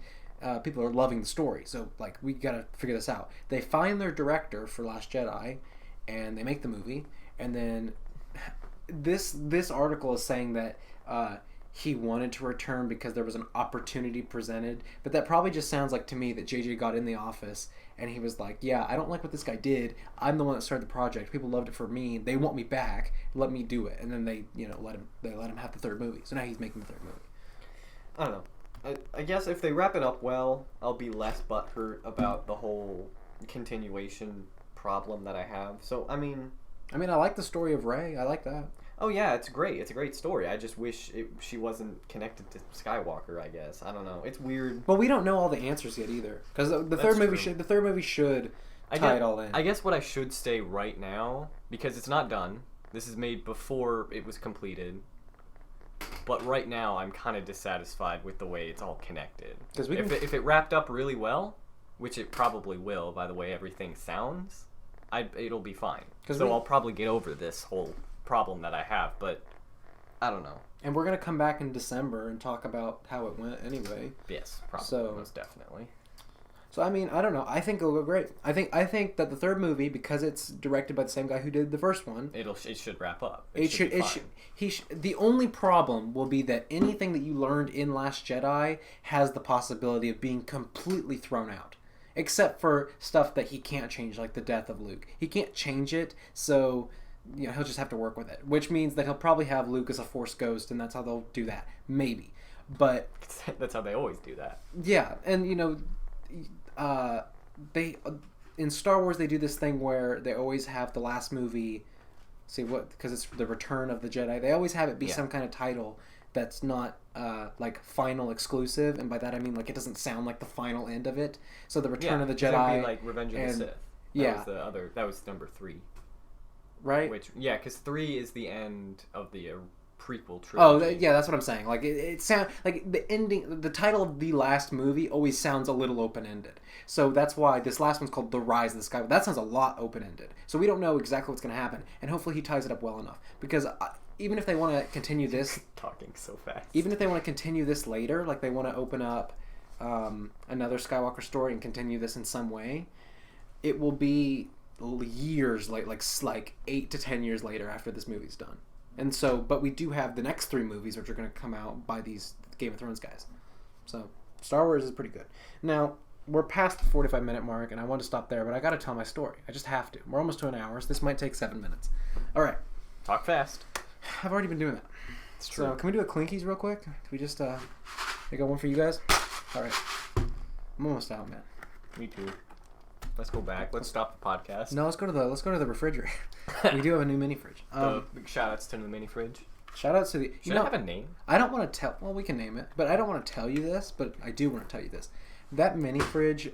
S1: people are loving the story. So, like, we got to figure this out. They find their director for Last Jedi, and they make the movie, and then this article is saying that he wanted to return because there was an opportunity presented, but that probably just sounds like to me that JJ got in the office and he was like, yeah, I don't like what this guy did. I'm the one that started the project. People loved it for me. They want me back. Let me do it. And then they, you know, let him have the 3rd movie. So now he's making the 3rd movie.
S2: I don't know. I guess if they wrap it up well, I'll be less butthurt about the whole continuation problem that I have. So, I mean,
S1: I like the story of Rey. I like that.
S2: Oh yeah, it's great. It's a great story. I just wish she wasn't connected to Skywalker. I guess I don't know. It's weird.
S1: But we don't know all the answers yet either, because the third movie should tie it all in.
S2: I guess what I should say right now, because it's not done. This is made before it was completed. But right now, I'm kind of dissatisfied with the way it's all connected. If it wrapped up really well, which it probably will, by the way everything sounds, it'll be fine. So I'll probably get over this whole problem that I have, but I don't know.
S1: And we're gonna come back in December and talk about how it went anyway.
S2: Yes, probably, most definitely.
S1: So I mean, I don't know. I think it'll go great. I think that the 3rd movie, because it's directed by the same guy who did the first one,
S2: it should wrap up.
S1: The only problem will be that anything that you learned in Last Jedi has the possibility of being completely thrown out, except for stuff that he can't change, like the death of Luke. He can't change it, so you know, he'll just have to work with it, which means that he'll probably have Luke as a Force ghost, and that's how they'll do that. Maybe. But
S2: that's how they always do that.
S1: Yeah, and you know, they in Star Wars they do this thing where they always have the last movie, because it's the Return of the Jedi. They always have it be some kind of title that's not like final exclusive, and by that I mean like it doesn't sound like the final end of it. So the Return of the Jedi,
S2: it'd be like Revenge of the Sith. That was number 3.
S1: Right?
S2: Because 3 is the end of the prequel trilogy.
S1: Oh, that's what I'm saying. Like it sounds like the ending, the title of the last movie always sounds a little open-ended. So that's why this last one's called The Rise of Skywalker. That sounds a lot open-ended. So we don't know exactly what's going to happen, and hopefully he ties it up well enough. Because even if they want to continue this,
S2: talking so fast.
S1: Even if they want to continue this later, like they want to open up another Skywalker story and continue this in some way, it will be years like 8 to 10 years later after this movie's done. And so, but we do have the next 3 movies which are going to come out by these Game of Thrones guys. So Star Wars is pretty good. Now we're past the 45-minute mark, and I want to stop there, but I got to tell my story. I just have to. We're almost to an hour, so this might take 7 minutes. All right.
S2: Talk fast.
S1: I've already been doing that.
S2: It's true.
S1: So can we do a Clinkies real quick? Can we just I got one for you guys? All right. I'm almost out, man.
S2: Me too. Let's go back. Let's stop the podcast.
S1: No, let's go to the refrigerator. We do have a new mini fridge.
S2: Big shout outs to the mini fridge.
S1: Shout outs to the.
S2: Should I have a name?
S1: I don't want to tell. Well, we can name it, but I don't want to tell you this. But I do want to tell you this. That mini fridge,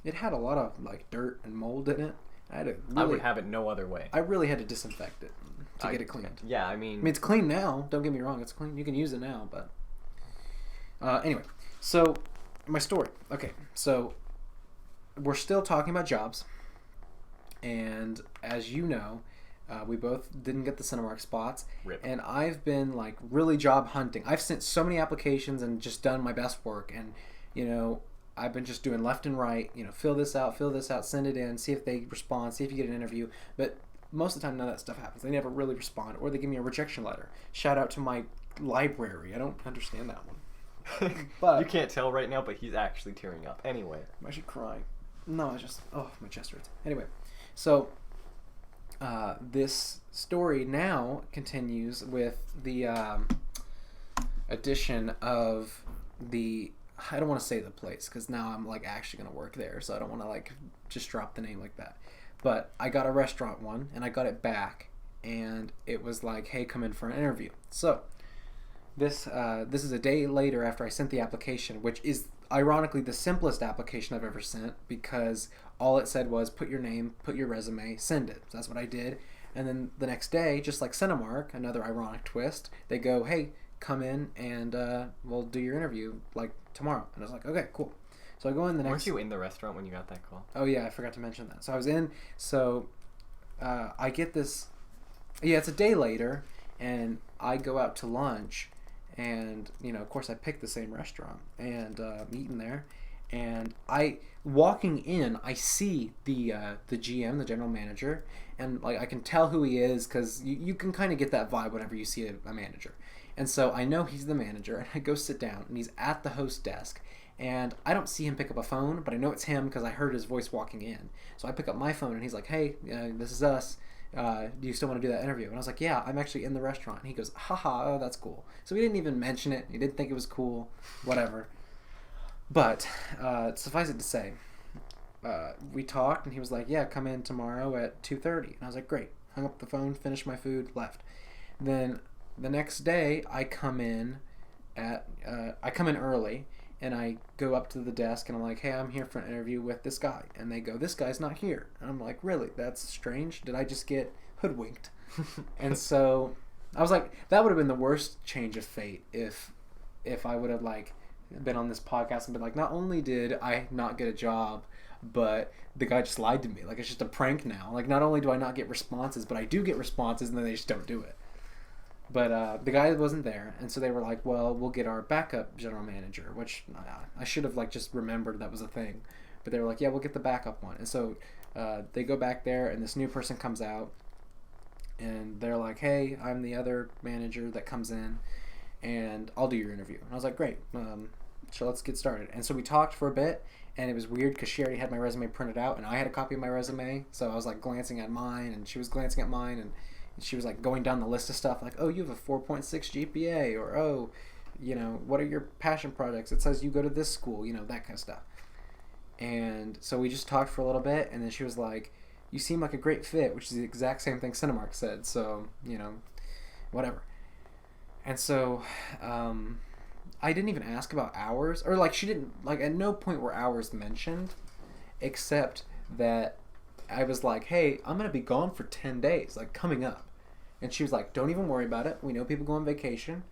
S1: it had a lot of like dirt and mold in it. I
S2: would have it no other way.
S1: I really had to disinfect it to get it cleaned.
S2: Yeah, I mean,
S1: it's clean now. Don't get me wrong, it's clean. You can use it now, but anyway. So my story. Okay, so we're still talking about jobs, and as you know, we both didn't get the Cinemark spots.
S2: Rip.
S1: And I've been like really job hunting. I've sent so many applications and just done my best work, and you know, I've been just doing left and right, you know, fill this out, send it in, see if they respond, see if you get an interview. But most of the time, none of that stuff happens. They never really respond, or they give me a rejection letter. Shout out to my library. I don't understand that one.
S2: But you can't tell right now, but he's actually tearing up. Anyway.
S1: I'm actually crying. No, my chest hurts. Anyway, so this story now continues with the addition of the, I don't want to say the place because now I'm like actually going to work there, so I don't want to like just drop the name like that. But I got a restaurant one and I got it back, and it was like, hey, come in for an interview. So this is a day later after I sent the application, which is ironically the simplest application I've ever sent, because all it said was put your name, put your resume, send it. So that's what I did. And then the next day, just like Cinemark, another ironic twist, they go, hey, come in and we'll do your interview like tomorrow. And I was like, okay, cool. So I go in the next...
S2: Weren't you in the restaurant when you got that call?
S1: Oh yeah, I forgot to mention that. So I was in, so I get this, yeah, it's a day later, and I go out to lunch, and, you know, of course I picked the same restaurant, and I'm eating there, and walking in, I see the GM, the general manager, and like I can tell who he is, because you can kind of get that vibe whenever you see a manager. And so I know he's the manager, and I go sit down, and he's at the host desk, and I don't see him pick up a phone, but I know it's him because I heard his voice walking in. So I pick up my phone, and he's like, hey, this is us. Do you still want to do that interview? And I was like, yeah, I'm actually in the restaurant. And he goes, haha, oh, that's cool. So he didn't even mention it. He didn't think it was cool, whatever. But suffice it to say, we talked, and he was like, yeah, come in tomorrow at 2:30. And I was like, great. Hung up the phone, finished my food, left. Then the next day, I come in early, and I go up to the desk, and I'm like, hey, I'm here for an interview with this guy. And they go, this guy's not here. And I'm like, really? That's strange. Did I just get hoodwinked? And so I was like, that would have been the worst change of fate if I would have like been on this podcast and been like, not only did I not get a job, but the guy just lied to me. Like, it's just a prank now. Like, not only do I not get responses, but I do get responses, and then they just don't do it. But the guy wasn't there, and so they were like, well, we'll get our backup general manager, which I should have like just remembered that was a thing. But they were like, yeah, we'll get the backup one. And so they go back there, and this new person comes out, and they're like, hey, I'm the other manager that comes in, and I'll do your interview. And I was like, great, so let's get started. And so we talked for a bit, and it was weird because she already had my resume printed out, and I had a copy of my resume, so I was like glancing at mine, and she was glancing at mine, and she was like going down the list of stuff like, oh, you have a 4.6 GPA, or oh, you know, what are your passion projects? It says you go to this school, you know, that kind of stuff. And so we just talked for a little bit, and then she was like, you seem like a great fit, which is the exact same thing Cinemark said, so, you know, whatever. And so I didn't even ask about hours, or like she didn't, like at no point were hours mentioned, except that I was like, hey, I'm going to be gone for 10 days, like coming up. And she was like, don't even worry about it. We know people go on vacation.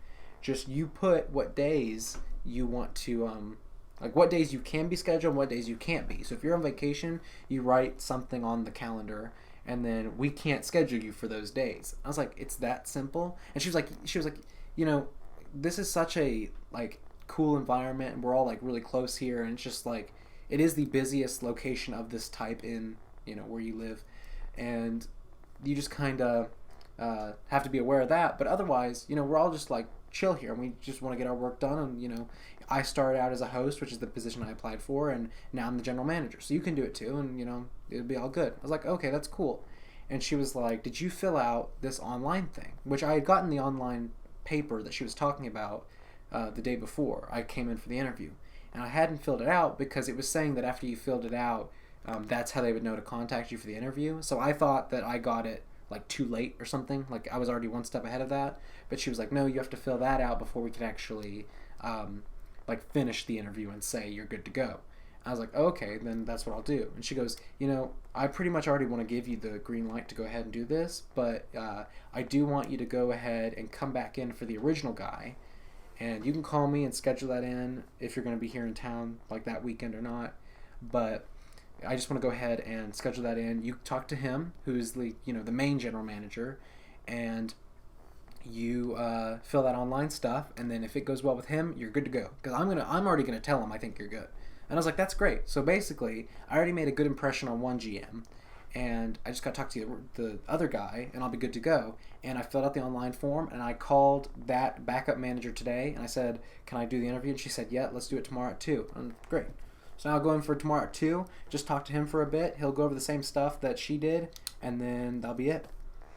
S1: Just you put what days you want to, like what days you can be scheduled and what days you can't be. So if you're on vacation, you write something on the calendar, and then we can't schedule you for those days. I was like, it's that simple. And she was like, you know, this is such a like cool environment, and we're all like really close here, and it's just like, it is the busiest location of this type in, you know, where you live, and you just kind of have to be aware of that. But otherwise, you know, we're all just like chill here, and we just want to get our work done. And you know, I started out as a host, which is the position I applied for, and now I'm the general manager, so you can do it too, and you know, it'll be all good. I was like, okay, that's cool. And she was like, did you fill out this online thing? Which I had gotten the online paper that she was talking about the day before I came in for the interview, and I hadn't filled it out because it was saying that after you filled it out, that's how they would know to contact you for the interview. So I thought that I got it like too late or something, like I was already one step ahead of that. But she was like, no, you have to fill that out before we can actually like finish the interview and say you're good to go. I was like, okay, then that's what I'll do. And she goes, you know, I pretty much already want to give you the green light to go ahead and do this, but I do want you to go ahead and come back in for the original guy, and you can call me and schedule that in if you're going to be here in town like that weekend or not. But I just want to go ahead and schedule that in. You talk to him, who's the, you know, the main general manager, and you fill that online stuff, and then if it goes well with him, you're good to go. Because I'm already gonna tell him I think you're good. And I was like, that's great. So basically, I already made a good impression on one GM, and I just got to talk to the other guy, and I'll be good to go. And I filled out the online form, and I called that backup manager today, and I said, can I do the interview? And she said, yeah, let's do it tomorrow at 2. And great. So now I'll go in for tomorrow at 2, just talk to him for a bit. He'll go over the same stuff that she did, and then that'll be it.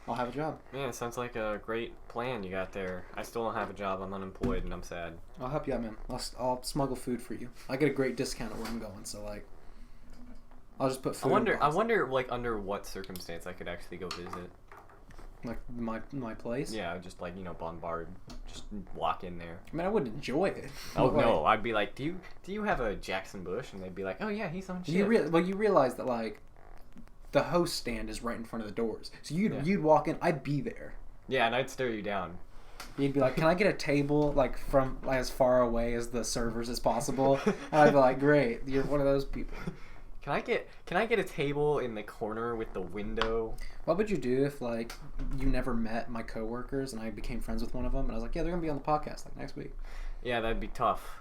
S1: I'll have a job.
S2: Yeah, it sounds like a great plan you got there. I still don't have a job. I'm unemployed and I'm sad.
S1: I'll help you out, man. I'll smuggle food for you. I get a great discount at where I'm going, so like, I'll just put food.
S2: I wonder, like, under what circumstance I could actually go visit.
S1: Like my place.
S2: Yeah, just like, bombard. Just walk in there.
S1: I mean, I wouldn't enjoy it.
S2: Oh no, I'd be like, do you have a Jackson Bush? And they'd be like, oh yeah, he's on ship.
S1: You realize that like, the host stand is right in front of the doors, so you'd walk in. I'd be there.
S2: Yeah, and I'd stare you down.
S1: You'd be like, can I get a table like from like, as far away as the servers as possible? And I'd be like, great, you're one of those people.
S2: Can I get a table in the corner with the window?
S1: What would you do if like you never met my coworkers and I became friends with one of them and I was like, yeah, they're gonna be on the podcast like next week?
S2: Yeah, that'd be tough.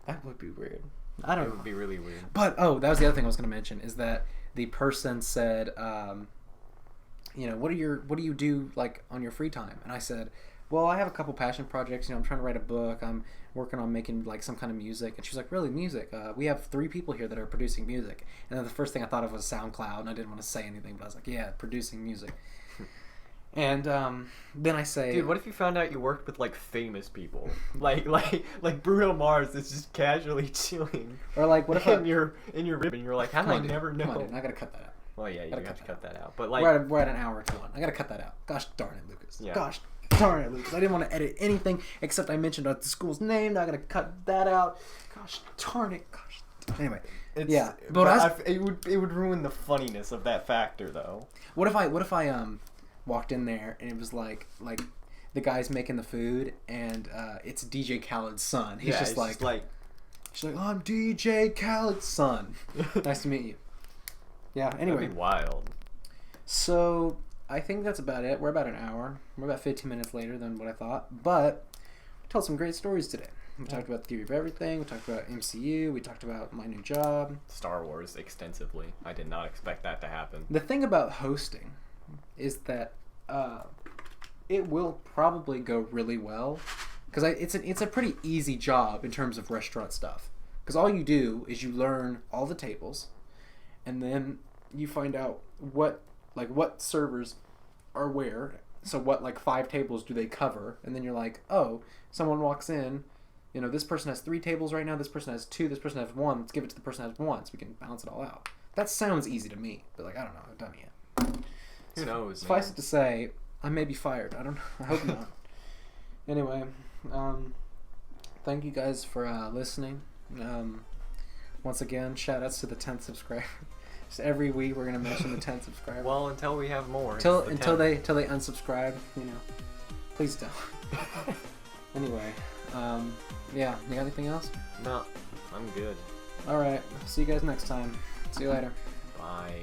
S1: That would be weird. I don't know.
S2: It would be really weird.
S1: But that was the other thing I was gonna mention is that the person said, what do you do like on your free time? And I said, well, I have a couple passion projects. I'm trying to write a book. I'm working on making like some kind of music. And she's like, really, music? We have 3 people here that are producing music. And then the first thing I thought of was SoundCloud, and I didn't want to say anything, but I was like, yeah, producing music. And then I say,
S2: dude, what if you found out you worked with like famous people, like Bruno Mars is just casually chilling,
S1: or like what if
S2: in your rib, and you're like, how did I never know?
S1: Come on, dude, I gotta cut that out.
S2: Well, yeah, you have to cut that out. But like,
S1: we're at an hour to one. I gotta cut that out. Gosh darn it, Lucas.
S2: Yeah.
S1: Gosh darn it, Lucas. I didn't want to edit anything except I mentioned the school's name. Now I gotta cut that out. Gosh darn it. Gosh. Anyway,
S2: but it would ruin the funniness of that factor, though.
S1: What if I walked in there and it was like the guy's making the food and it's DJ Khaled's son. He's just like, I'm DJ Khaled's son. Nice to meet you. Yeah. Anyway.
S2: That'd be wild.
S1: So I think that's about it. We're about an hour. We're about 15 minutes later than what I thought, but we told some great stories today. We talked about the theory of everything. We talked about MCU. We talked about my new job.
S2: Star Wars extensively. I did not expect that to happen.
S1: The thing about hosting is that it will probably go really well because it's a pretty easy job in terms of restaurant stuff. Because all you do is you learn all the tables, and then you find out what servers are where. So what 5 tables do they cover? And then you're like, oh, someone walks in. This person has 3 tables right now. This person has 2. This person has 1. Let's give it to the person that has 1 so we can balance it all out. That sounds easy to me, but I don't know. I've done it yet.
S2: Who knows?
S1: Suffice it to say, I may be fired. I don't know. I hope not. Anyway, thank you guys for listening. Once again, shout outs to the 10th subscriber. Just every week we're gonna mention the 10th subscriber.
S2: Well, until we have more.
S1: Until they unsubscribe, please don't. Anyway, yeah. You got anything else?
S2: No, I'm good.
S1: All right. See you guys next time. See you later.
S2: Bye.